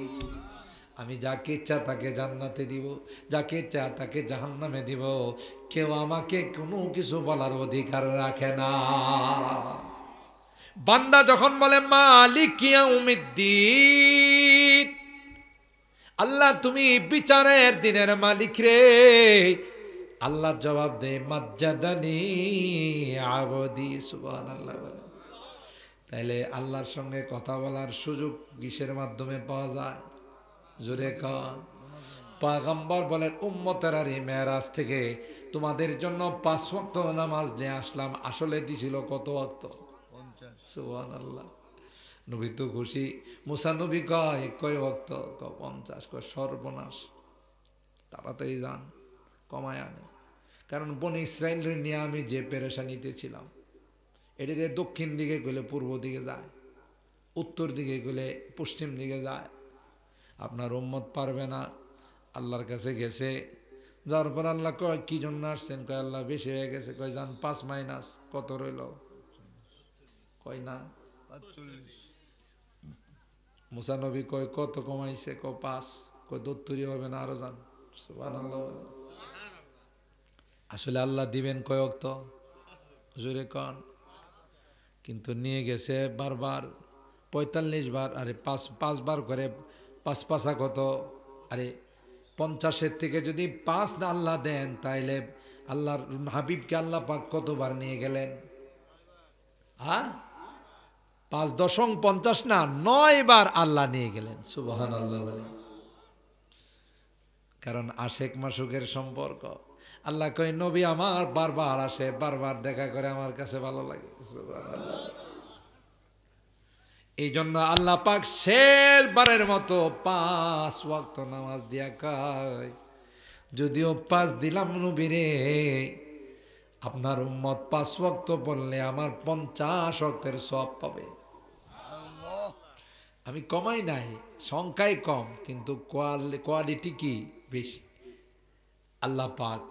আমি যাকে ইচ্ছা তাকে জান্নাতে দিব, যাকে ইচ্ছা তাকে জাহান্নামে দিব। কেউ আমাকে কোনো কিছু বলার অধিকার রাখে না। বান্দা যখন বলে মালিক ইয়াউমিদ্দিন, আল্লাহ তুমি বিচারের দিনের মালিক রে, আল্লাহ জবাব দেয় মাজ্জাদানি আবদি। সুবহানাল্লাহ। তাইলে আল্লাহর সঙ্গে কথা বলার সুযোগ কিসের মাধ্যমে পাওয়া যায়? জোরে কন। পয়গম্বর বলেন উম্মতের আর মেরাজ থেকে তোমাদের জন্য 5 ওয়াক্ত নামাজ নিয়ে আসলাম। আসলে দিছিল কত ওয়াক্ত? 50। সুবহানাল্লাহ। নবী তো খুশি। মুসা নবী কয় ওয়াক্ত? 50। কয় সর্বনাশ, তাড়াতাড়ি যান, কমায় আনে। কারণ বনি ইসরাইলের নিয়ে আমি যে পেরেশানিতে ছিলাম, এটিতে দক্ষিণ দিকে গেলে পূর্ব দিকে যায়, উত্তর দিকে গেলে পশ্চিম দিকে যায়। আপনার উম্মত পারবে না। আল্লাহর কাছে গেছে, যাওয়ার পর আল্লাহ কয় কি জন্য আসছেন? কয় আল্লাহ বেশি হয়ে গেছে। কয় যান 5 মাইনাস কত রইল? কয় না 45। মুসা নবী কয় কত কমাইছে? কয় 5। কয় দত্তরি হবে না, আরো যান। সুবহানাল্লাহ। আসলে আল্লাহ দিবেন কয় ওয়াক্ত? জোরে কন। কিন্তু নিয়ে গেছে বারবার 45 বার। আরে 5 বার করে 5 পাঁচা কত? আরে 50-এর থেকে যদি 5 না আল্লাহ দেন, তাইলে আল্লাহর হাবিবকে আল্লাহ পাক কতবার নিয়ে গেলেন? 5.50 না 9 বার আল্লাহ নিয়ে গেলেন। সুবহানাল্লাহ বলেন। কারণ আশেক মাসুকের সম্পর্ক। আল্লাহ কয় নবী আমার বারবার আসে, বারবার দেখা করে, আমার কাছে ভালো লাগে। সুবহানাল্লাহ। এই জন্য আল্লাহ পাক শেষবারের মতো 5 ওয়াক্ত নামাজ দিয়া কয় যদিও 5 দিলাম নবীরে, আপনার উম্মত 5 ওয়াক্ত পড়লে আমার 50 ওয়াক্তের সওয়াব পাবে। আমি কমাই নাই, সংখ্যায় কম, কিন্তু কোয়ালিটি কি বেশি। আল্লাহ পাক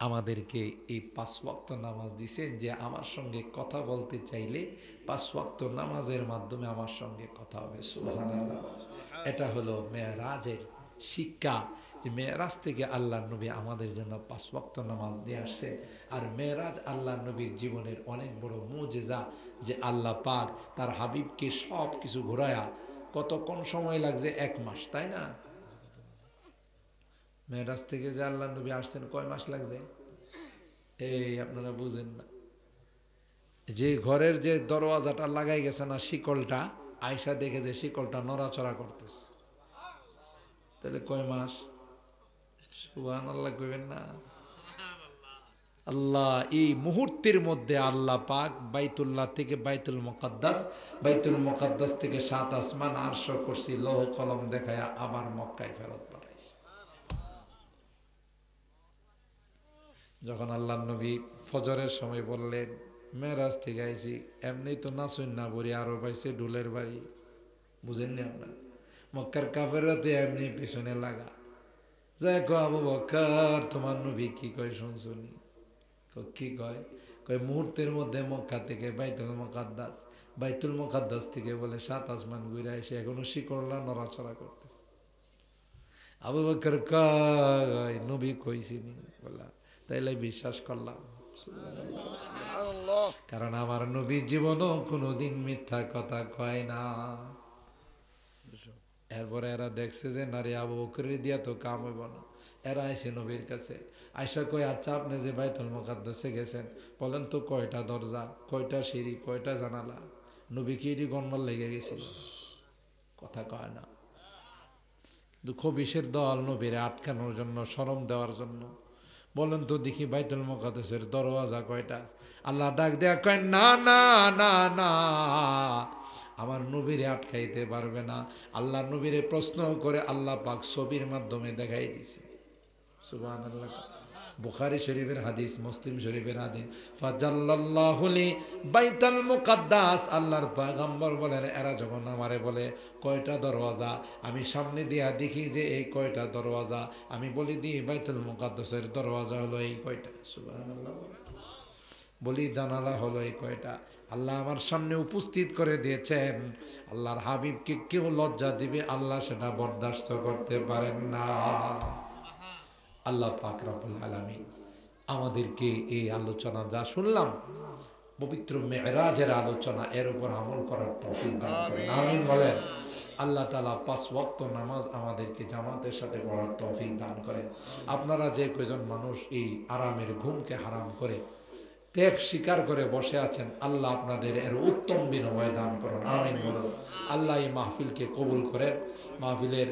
আমাদেরকে এই 5 ওয়াক্ত নামাজ দিয়েছেন যে আমার সঙ্গে কথা বলতে চাইলে 5 ওয়াক্ত নামাজের মাধ্যমে আমার সঙ্গে কথা হবে। সুবহানাল্লাহ। এটা হলো মেরাজের শিক্ষা, যে মেরাজ থেকে আল্লাহ নবী আমাদের জন্য 5 ওয়াক্ত নামাজ দিয়ে আসছে। আর মেরাজ আল্লাহ নবীর জীবনের অনেক বড় মুজিজা, যে আল্লাহ পাক তার হাবিবকে সব কিছু ঘোরায়া, কতক্ষণ সময় লাগছে? 1 মাস, তাই না? মেরাজ থেকে যে আল্লাহ নবী আসছেন কয় মাস লাগছে? এই আপনারা বুঝেন না। যে ঘরের যে দরওয়াজাটা লাগাই গেছে না, শিকলটা, আয়সা দেখে যে শিকলটা নড়াচড়া করতেছে, তাহলে কয় মাস? সুবহানাল্লাহ কইবেন না? আল্লাহ এই মুহূর্তের মধ্যে আল্লাহ পাক বাইতুল্লাহ থেকে বাইতুল মুকাদ্দাস, বাইতুল মুকাদ্দাস থেকে 7 আসমান, আরশ, কুরসি, লৌহ কলম দেখায়া আবার মক্কায় ফেরত পাঠাইছে। যখন আল্লাহ নবী ফজরের সময় বললেন মেরাজ থেকে আইছি, এমনি তো নাচুন না বলি, আরো পাইছে ঢোলের বাড়ি। বুঝেননি আপনার? মক্কার কাফেররা তো এমনি পিছনে লাগা যাই কো আবু বকর তোমার নবী কি কয় শুনছুনি? কি কয়? কয় মুহূর্তের মধ্যে মক্কা থেকে বাইতুল মুকাদ্দাস থেকে বলে 7 আসমান ঘুরে এসে এখনো শিকড়লা নড়াচড়া করতেছে। আবু বকর কয় নবী কইছিনি বলা, তাইলে বিশ্বাস করলাম। কারণ আমার নবী জীবনও কোনোদিন মিথ্যা কথা কয় না। এরপরে এরা দেখছে যে নারী আবু বকরের দিয়া তো কাম হইব না, এরা আইসে নবীর কাছে আয়সা কয় আচ্ছা আপনি যে বাইতুল মুকাদ্দাসে গেছেন বলেন তো কয়টা দরজা, কয়টা সিঁড়ি, কয়টা জানালা? নবী কি এটি গণবার লেগে গেছিল? কথা কয় না। কিন্তু খবিশের দল নবীরে আটকানোর জন্য, শরম দেওয়ার জন্য বলেন তো দেখি বাইতুল মুকাদ্দাসের দরওয়াজা কয়টা? আল্লাহ ডাক দেয়া কয় না না না না, আমার নবীরে আটকাইতে পারবে না। আল্লাহ নবীরে প্রশ্ন করে আল্লাহ পাক ছবির মাধ্যমে দেখাই দিছে। সুবহানাল্লাহ। বুখারী শরীফের হাদিস, মুসলিম শরীফের হাদিস। ফাজাল্লাল্লাহু লি বাইতুল মুকাদ্দাস, আল্লাহর পয়গম্বর বলেন এরা যখন আমারে বলে কয়টা দরওয়াজা, আমি সামনে দিয়া দেখি যে এই কয়টা দরওয়াজা, আমি বলি দিই বাইতুল মুকাদ্দাসের দরওয়াজা হলো এই কয়টা। সুবহানাল্লাহ। বলি জানালা হলো এই কয়টা। আল্লাহ আমার সামনে উপস্থিত করে দিয়েছেন। আল্লাহর হাবিবকে কেউ লজ্জা দিবে, আল্লাহ সেটা বরদাস্ত করতে পারেন না। আল্লাহ পাক রব্বুল আলামিন আমাদেরকে এই আলোচনা যা শুনলাম, পবিত্র মেরাজের আলোচনা, এর উপর আমল করার তৌফিক দান করেন। আমিন বলেন। আল্লাহ তাআলা 5 ওয়াক্ত নামাজ আমাদেরকে জামাতের সাথে পড়ার তৌফিক দান করেন। আপনারা যে কয়জন মানুষ এই আরামের ঘুমকে হারাম করে ত্যাগ স্বীকার করে বসে আছেন, আল্লাহ আপনাদের এর উত্তম বিনিময় দান করেন। আমিন বলুন। আল্লাহ এই মাহফিলকে কবুল করেন। মাহফিলের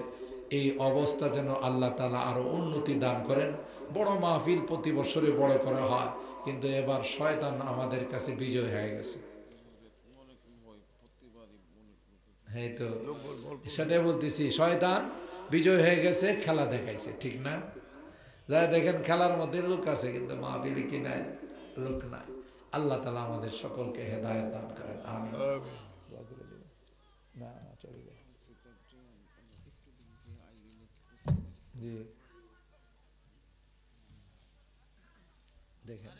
এই অবস্থা যেন আল্লাহ তাআলা আরো উন্নতি দান করেন। বড় মাহফিল প্রতি বছরে বড় করা হয়, কিন্তু এবার শয়তান আমাদের কাছে বিজয় হয়ে গেছে। হ্যাঁ, তো সেটাই বলতেছি, শয়তান বিজয় হয়ে গেছে, খেলা দেখাইছে, ঠিক না? যারা দেখেন খেলার মধ্যে লোক আছে, কিন্তু মাহফিলে কি নাই? লোক নাই। আল্লাহ তাআলা আমাদের সকলকে হেদায়েত দান করেন। আমিন। না চলে যায়। জি দেখেন,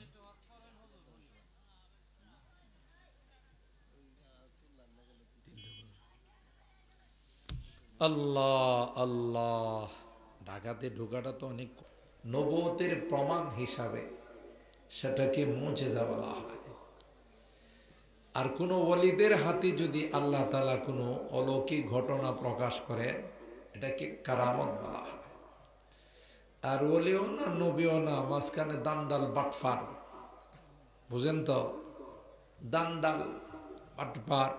আল্লাহ আল্লাহ। ঢাকাতে ঢোকাটা তো অনেক নবুয়তের প্রমাণ হিসাবে সেটাকে মুজিজা বলা হয়। আর কোনো ওলিদের হাতে যদি আল্লাহ তাআলা কোনো অলৌকিক ঘটনা প্রকাশ করেন, এটাকে কারামত বলা হয়। আর ওলিও না নবীও না, মাঝখানে দান্দাল বাটফার, বুঝেন তো? দান্দাল বাটফার,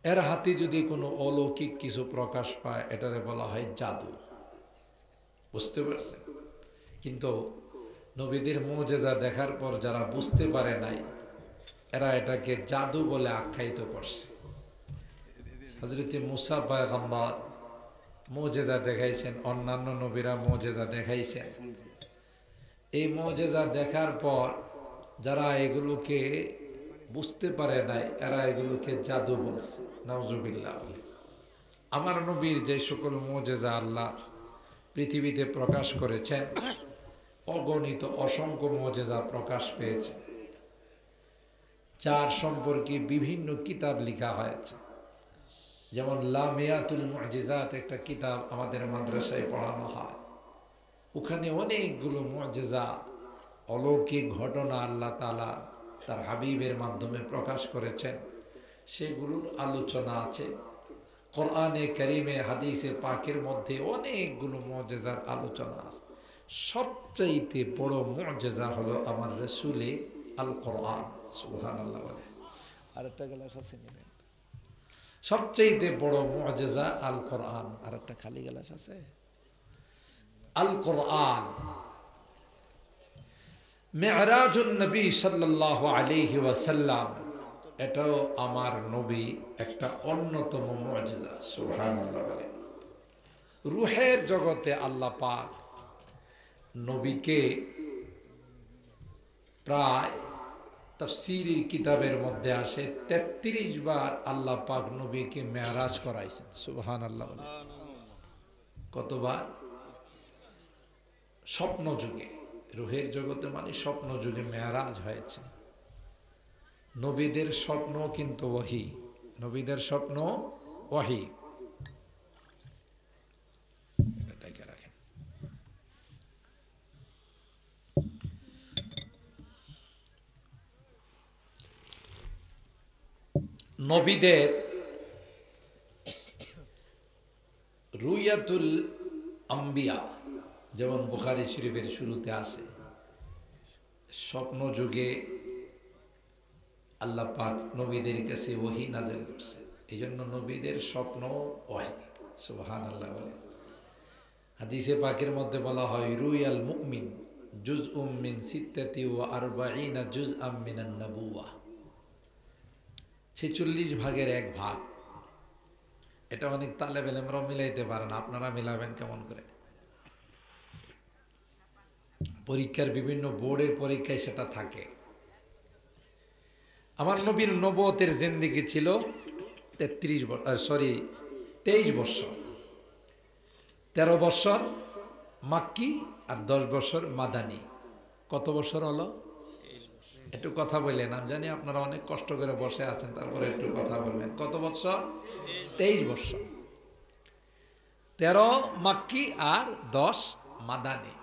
এর হাতে যদি কোনো অলৌকিক কিছু প্রকাশ পায়, এটারে বলা হয় জাদু। বুঝতে পারছেন? কিন্তু নবীদের মুজিজা দেখার পর যারা বুঝতে পারে নাই, এরা এটাকে জাদু বলে আখ্যায়িত করছে। হযরত মুসা পয়গম্বর মুজিজা দেখাইছেন, অন্যান্য নবীরা মুজিজা দেখাইছেন। এই মুজিজা দেখার পর যারা এগুলোকে বুঝতে পারে নাই, এরা এগুলোকে জাদু বলছে। নাউজুবিল্লাহ। আমার নবীর যে সকল মুজিজা আল্লাহ পৃথিবীতে প্রকাশ করেছেন, অগণিত অসংখ্য মুজিজা প্রকাশ পেয়েছে, যার সম্পর্কে বিভিন্ন কিতাব লেখা হয়েছে। যেমন লামিয়াতুল মুজিজাত একটা কিতাব আমাদের মাদ্রাসায় পড়ানো হয়। ওখানে অনেকগুলো মুজিজা, অলৌকিক ঘটনা আল্লাহ তাআলা তার হাবিবের মাধ্যমে প্রকাশ করেছেন, সেগুলোর আলোচনা আছে। কোরআনে কারিমে, হাদিসে পাকের মধ্যে অনেকগুলো মুজিজার আলোচনা আছে। সবচাইতে বড় মুজিজা হলো আমার রাসূলে আল কোরআন। সুবহানাল্লাহ বলে। আরেকটা গ্লাস আছে নেবেন। সবচাইতে বড় মুজিজা আল কোরআন। আরেকটা খালি গ্লাস আছে। আল কোরআন। মেরাজুন নবী সাল্লাল্লাহু আলাইহি ওয়াসাল্লাম, এটাও আমার নবী একটা অন্যতম মুজিজা। সুবহানাল্লাহ বলে। রূহের জগতে আল্লাহ পাক নবীকে প্রায় তাফসীরের কিতাবের মধ্যে আসে ৩৩ বার আল্লাহ পাক নবীকে মেরাজ করাইছেন। সুবহানাল্লাহ। কতবার? স্বপ্ন যুগে, রুহের জগতে মানে স্বপ্ন যুগে মেরাজ হয়েছে। নবীদের স্বপ্ন কিন্তু ওহী, নবীদের স্বপ্ন ওহী। এটাকে রাখেন। নবীদের রুয়াতুল আম্বিয়া, যেমন বুখারী শরীফের শুরুতে আসে, স্বপ্ন যুগে আল্লাহ পাক নবীদের কাছে ওহী নাযিল করছে। এই জন্য নবীদের স্বপ্ন ওহী। সুবহানাল্লাহ বলে। হাদিসে পাকের মধ্যে বলা হয় রুয়াল মুমিন জুজউম মিন সিত্তাতি ওয়া আরবাঈনা জুজআম মিনান নাবুওয়াহ, 46 ভাগের এক ভাগ। এটা অনেক তালেবে ইলমরা মিলাইতে পারে না, আপনারা মিলাবেন কেমন করে? পরীক্ষার বিভিন্ন বোর্ডের পরীক্ষায় সেটা থাকে। আমার নবীর নবুয়তের জিন্দেগি ছিল 23 বছর। 13 বছর মাক্কি আর 10 বছর মাদানী। কত বছর হলো? একটু কথা বললেন। আমি জানি আপনারা অনেক কষ্ট করে বসে আছেন, তারপরে একটু কথা বলবেন। কত বছর? 23 বছর। 13 মাক্কি আর 10 মাদানী।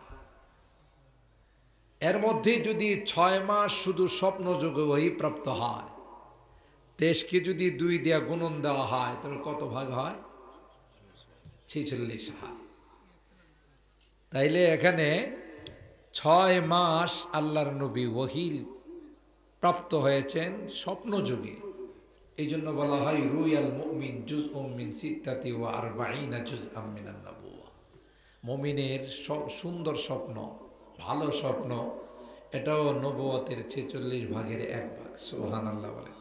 এর মধ্যে যদি 6 মাস শুধু স্বপ্ন যুগে ওহী প্রাপ্ত হয়, দেশকে যদি 2 দিয়া গুণন দেওয়া হয় তাহলে কত ভাগ হয়? 46 হয়। তাইলে এখানে 6 মাস আল্লাহর নবী ওহী প্রাপ্ত হয়েছেন স্বপ্ন যুগে। এই জন্য বলা হয় রুয়াল মুমিন জুজউম মিন সিত্তাতি ওয়া আরবাঈনা জুজআম মিনান নাবুওয়াহ। মুমিনের সুন্দর স্বপ্ন, ভালো স্বপ্ন, এটাও নবুয়তের 46 ভাগের এক ভাগ। সুবহানাল্লাহ বলে।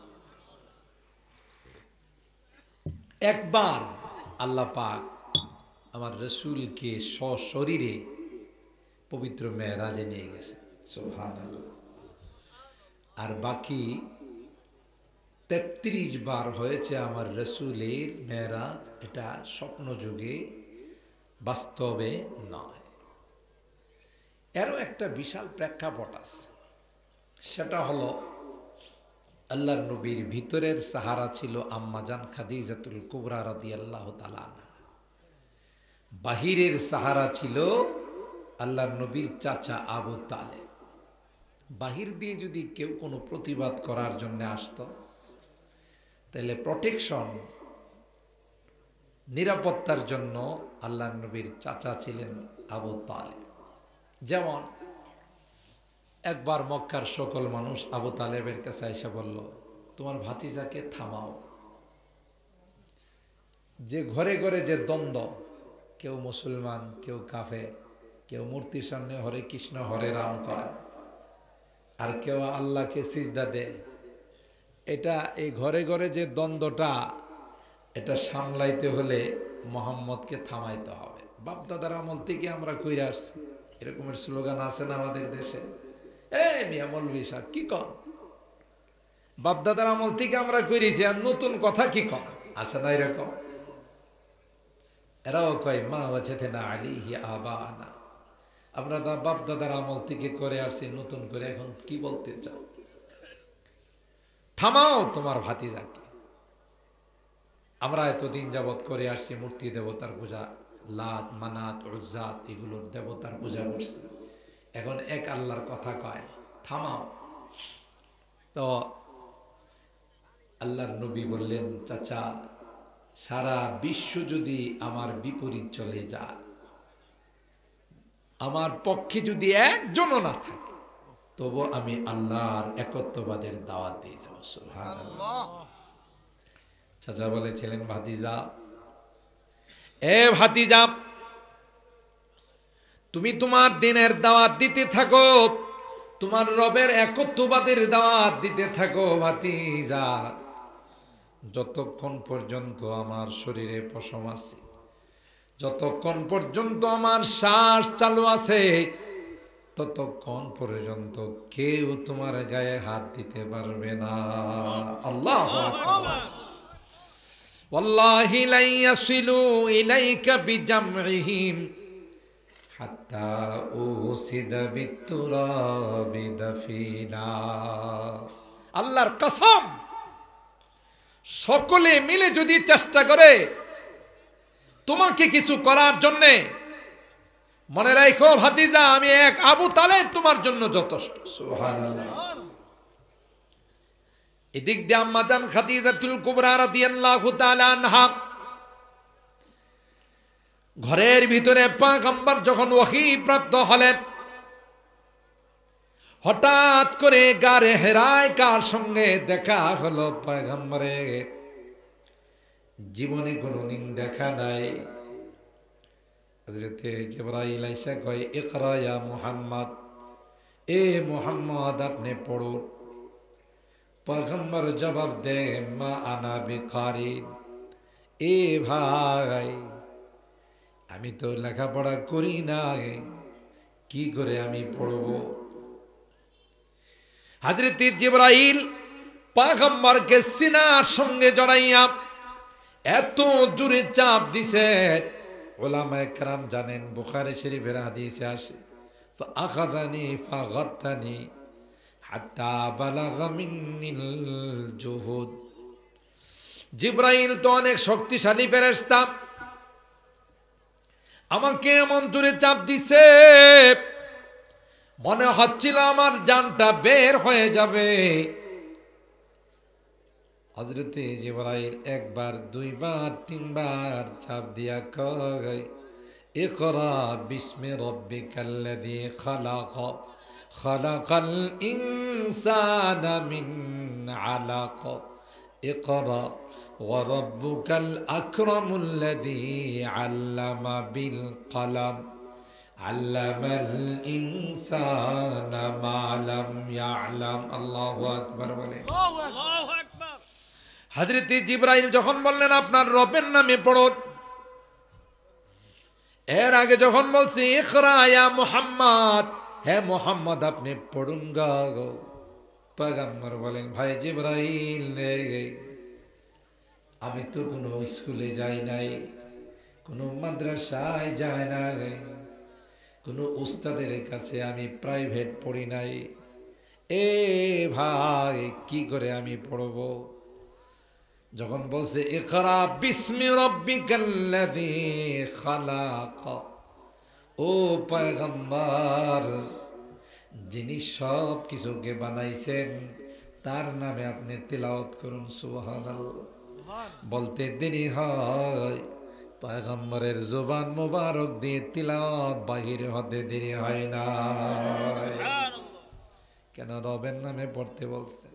একবার আল্লাহ পাক আমার রাসূলকে সশরীরে পবিত্র মেরাজে নিয়ে গেছে। সুবহানাল্লাহ। আর বাকি 33 বার হয়েছে আমার রাসূলের মেরাজ। এটা স্বপ্ন যুগে, বাস্তবে নয়। এরও একটা বিশাল প্রেক্ষাপট আছে। সেটা হলো আল্লাহর নবীর ভিতরের সাহারা ছিল আম্মাজান খাদিজাতুল কুবরা রাদিয়াল্লাহু তাআলা আনহা। বাহিরের সাহারা ছিল আল্লাহর নবীর চাচা আবু তালেব। বাহির দিয়ে যদি কেউ কোনো প্রতিবাদ করার জন্য আসতো, তাহলে প্রোটেকশন, নিরাপত্তার জন্য আল্লাহর নবীর চাচা ছিলেন আবু তালেব। যেমন একবার মক্কার সকল মানুষ আবু তালেবের কাছে এসে বলল, তোমার ভাতিজাকে থামাও। যে ঘরে ঘরে যে দ্বন্দ্ব, কেউ মুসলমান, কেউ কাফের, কেউ মূর্তির সামনে হরে কৃষ্ণ হরে রাম কয়, আর কেউ আল্লাহকে সিজদা দেয়। এটা এই ঘরে ঘরে যে দ্বন্দ্বটা, এটা সামলাইতে হলে মোহাম্মদকে থামাইতে হবে। বাপদাদার আমল থেকে আমরা কইরে আসছি, এরকমের স্লোগান আছে না আমাদের দেশে? এই মিয়া মৌলভী সাহেব কি কর? বাপদাদার আমল থেকে আমরা কইরেছি, আর নতুন কথা কি কর? আছে না এরকম? এরাও কয় মা ওয়াজাদনা না আলাইহি আবানা, আমরা দা বাপদাদার আমল থেকে করে আসছি, নতুন করে এখন কি বলতে চাও? থামাও তোমার ভাতিজাকে। আমরা এতদিন যাবৎ করে আসছি মূর্তি দেবতার পূজা, লাত মানাত উজ্জাত এগুলোর দেবতার পূজা করছি, এখন এক আল্লাহর কথা কয়, থামাও। তো আল্লাহর নবী বললেন, চাচা, সারা বিশ্ব যদি আমার বিপরীত চলে যায়, আমার পক্ষে যদি একজনও না থাকে, তবু আমি আল্লাহর একত্ববাদের দাওয়াত দিয়ে যাব। সুবহানাল্লাহ। চাচা বলেছিলেন, ভাতিজা, এ ভাতিজা, তুমি তোমার দিনের দাওয়াত দিতে থাকো, তোমার রবের একত্ববাদের দাওয়াত দিতে থাকো ভাতিজা, যতক্ষণ পর্যন্ত আমার শরীরে পশম আছে, যতক্ষণ পর্যন্ত আমার শ্বাস চালু আছে, ততক্ষণ পর্যন্ত কেউ তোমার গায়ে হাত দিতে পারবে না। আল্লাহু আকবার। ওয়াল্লাহি লা ইয়াসিলু ইলাইকা বিজামইহিম হাত্তা উসিদা বিতুরাবি দাফিনা। আল্লাহর কসম, সকলে মিলে যদি চেষ্টা করে তোমাকে কিছু করার জন্যে, মনে রাখো ভাতিজা, আমি এক আবু তালেব তোমার জন্য যথেষ্ট। সুবহানাল্লাহ। এদিক দিয়ে আম্মা জান খাদিজাতুল কুবরা রাদিয়াল্লাহু তাআলা আনহা ঘরের ভিতরে পয়গম্বর যখন ওহী প্রাপ্ত হলেন, হঠাৎ করে গারে হেরায় কার সঙ্গে দেখা হলো? পয়গম্বরের জীবনে কোনোদিন দেখা নাই। হযরতে জিবরাইল আইসা কয়, ইকরা ইয়া মুহাম্মদ, এ মুহাম্মদ আপনি পড়ুন। পয়গম্বর জবাব দেন, মা আনা বিকারিন, এ ভাই আমি তো লেখাপড়া করি না, কি করে আমি পড়ব? হযরতে জিবরাইল পয়গম্বরকে সিনার সঙ্গে জড়াইয়া এত জোরে চাপ দিছে, উলামায়ে কেরাম জানেন, বুখারী শরীফের হাদিসে আসে, ফাআখাযানি ফাগাত্তানি হাত্তা বালাগা মিন্নিল জুহুদ। জিবরাইল তো অনেক শক্তিশালী ফেরেশতা, আমাকে এমন জোরে চাপ দিছে মনে হচ্ছিল আমার জানটা বের হয়ে যাবে। হযরতে জিবরাইল একবার, দুইবার, তিনবার চাপ দিয়া কয়, ইকরা বিসমি রাব্বিকাল্লাযী খালাক, খালাকাল ইনসানা মিন আলাক, ইকরা ওয়া রাব্বুকাল আকরামুল্লাযী আল্লামা বিল কলম, আল্লামাল ইনসানা মা লাম ইয়ালাম। আল্লাহু আকবার বলে। আল্লাহু আকবার। হযরতে জিবরাইল যখন বললেন আপনার রবের নামে পড়ুন, এর আগে যখন বলছি ইকরা ইয়া মুহাম্মদ, হে মুহাম্মদ আপনি পড়ুন গো। পয়গম্বর বলেন, ভাই জিবরাইল রে, আমি তো কোনো স্কুলে যাই নাই, কোনো মাদ্রাসায় যাই নাই, কোনো উস্তাদের কাছে আমি প্রাইভেট পড়ি নাই, এ ভাই কি করে আমি পড়ব? যখন বলছে ইকরা বিসমি রাব্বিকাল্লাযী খালাক, ও পয়গম্বর, যিনি সব কিছুকে বানাইছেন তার নামে আপনি তিলাওয়াত করুন। সুবহানাল্লাহ। বলতে দেরি হয়, পয়গম্বরের জবান মোবারক দিয়ে তিলাওয়াত বাহির হতে দেরি হয় না। কেন? রবের নামে পড়তে বলছে।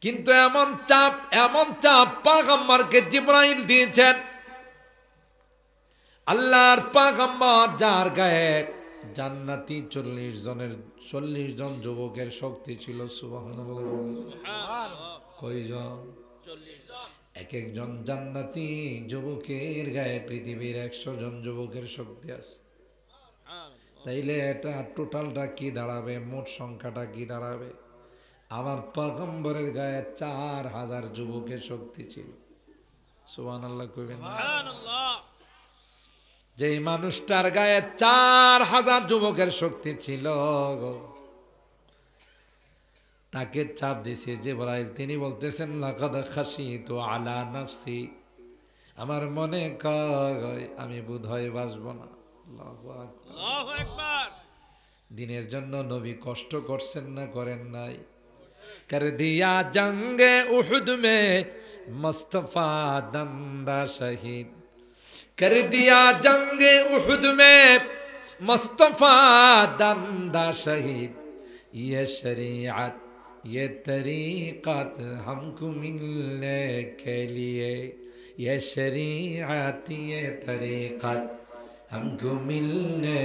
কিন্তু এমন চাপ পয়গম্বরকে জিবরাইল দিয়েছেন, আল্লাহর পয়গম্বর যার গায়ে জান্নাতি 40 জন যুবকের শক্তি ছিল। সুবহানাল্লাহ। কয়জন? 40 জন। এক একজন জান্নাতি যুবকের গায়ে পৃথিবীর 100 জন যুবকের শক্তি আছে। তাইলে এটা টোটালটা কি দাঁড়াবে? মোট সংখ্যাটা কি দাঁড়াবে? আমার পয়গম্বরের গায়ে 4000 যুবকের শক্তি ছিল। সুবহানাল্লাহ কইবেন না? সুবহানাল্লাহ। যেই মানুষটার গায়ে 4000 যুবকের শক্তি ছিল, তাকে চাপ দিছে জিবরাইল। তিনি বলতেছেন, লাকাদ খাশিতু আলা নাফসি, আমার মনে কয় আমি বোধহয় বাঁচব না। আল্লাহু আকবার। আল্লাহু আকবার। দিনের জন্য নবী কষ্ট করছেন না করেন নাই? कर दिया जंगे उहुद में मुस्तफा दंदा शहीद, कर दिया जंगे उहुद में मुस्तफा दंदा शहीद, ये शरीयत ये तरीक़त हमको मिलने के लिए, ये शरीयत ये तरीक़त हमको मिलने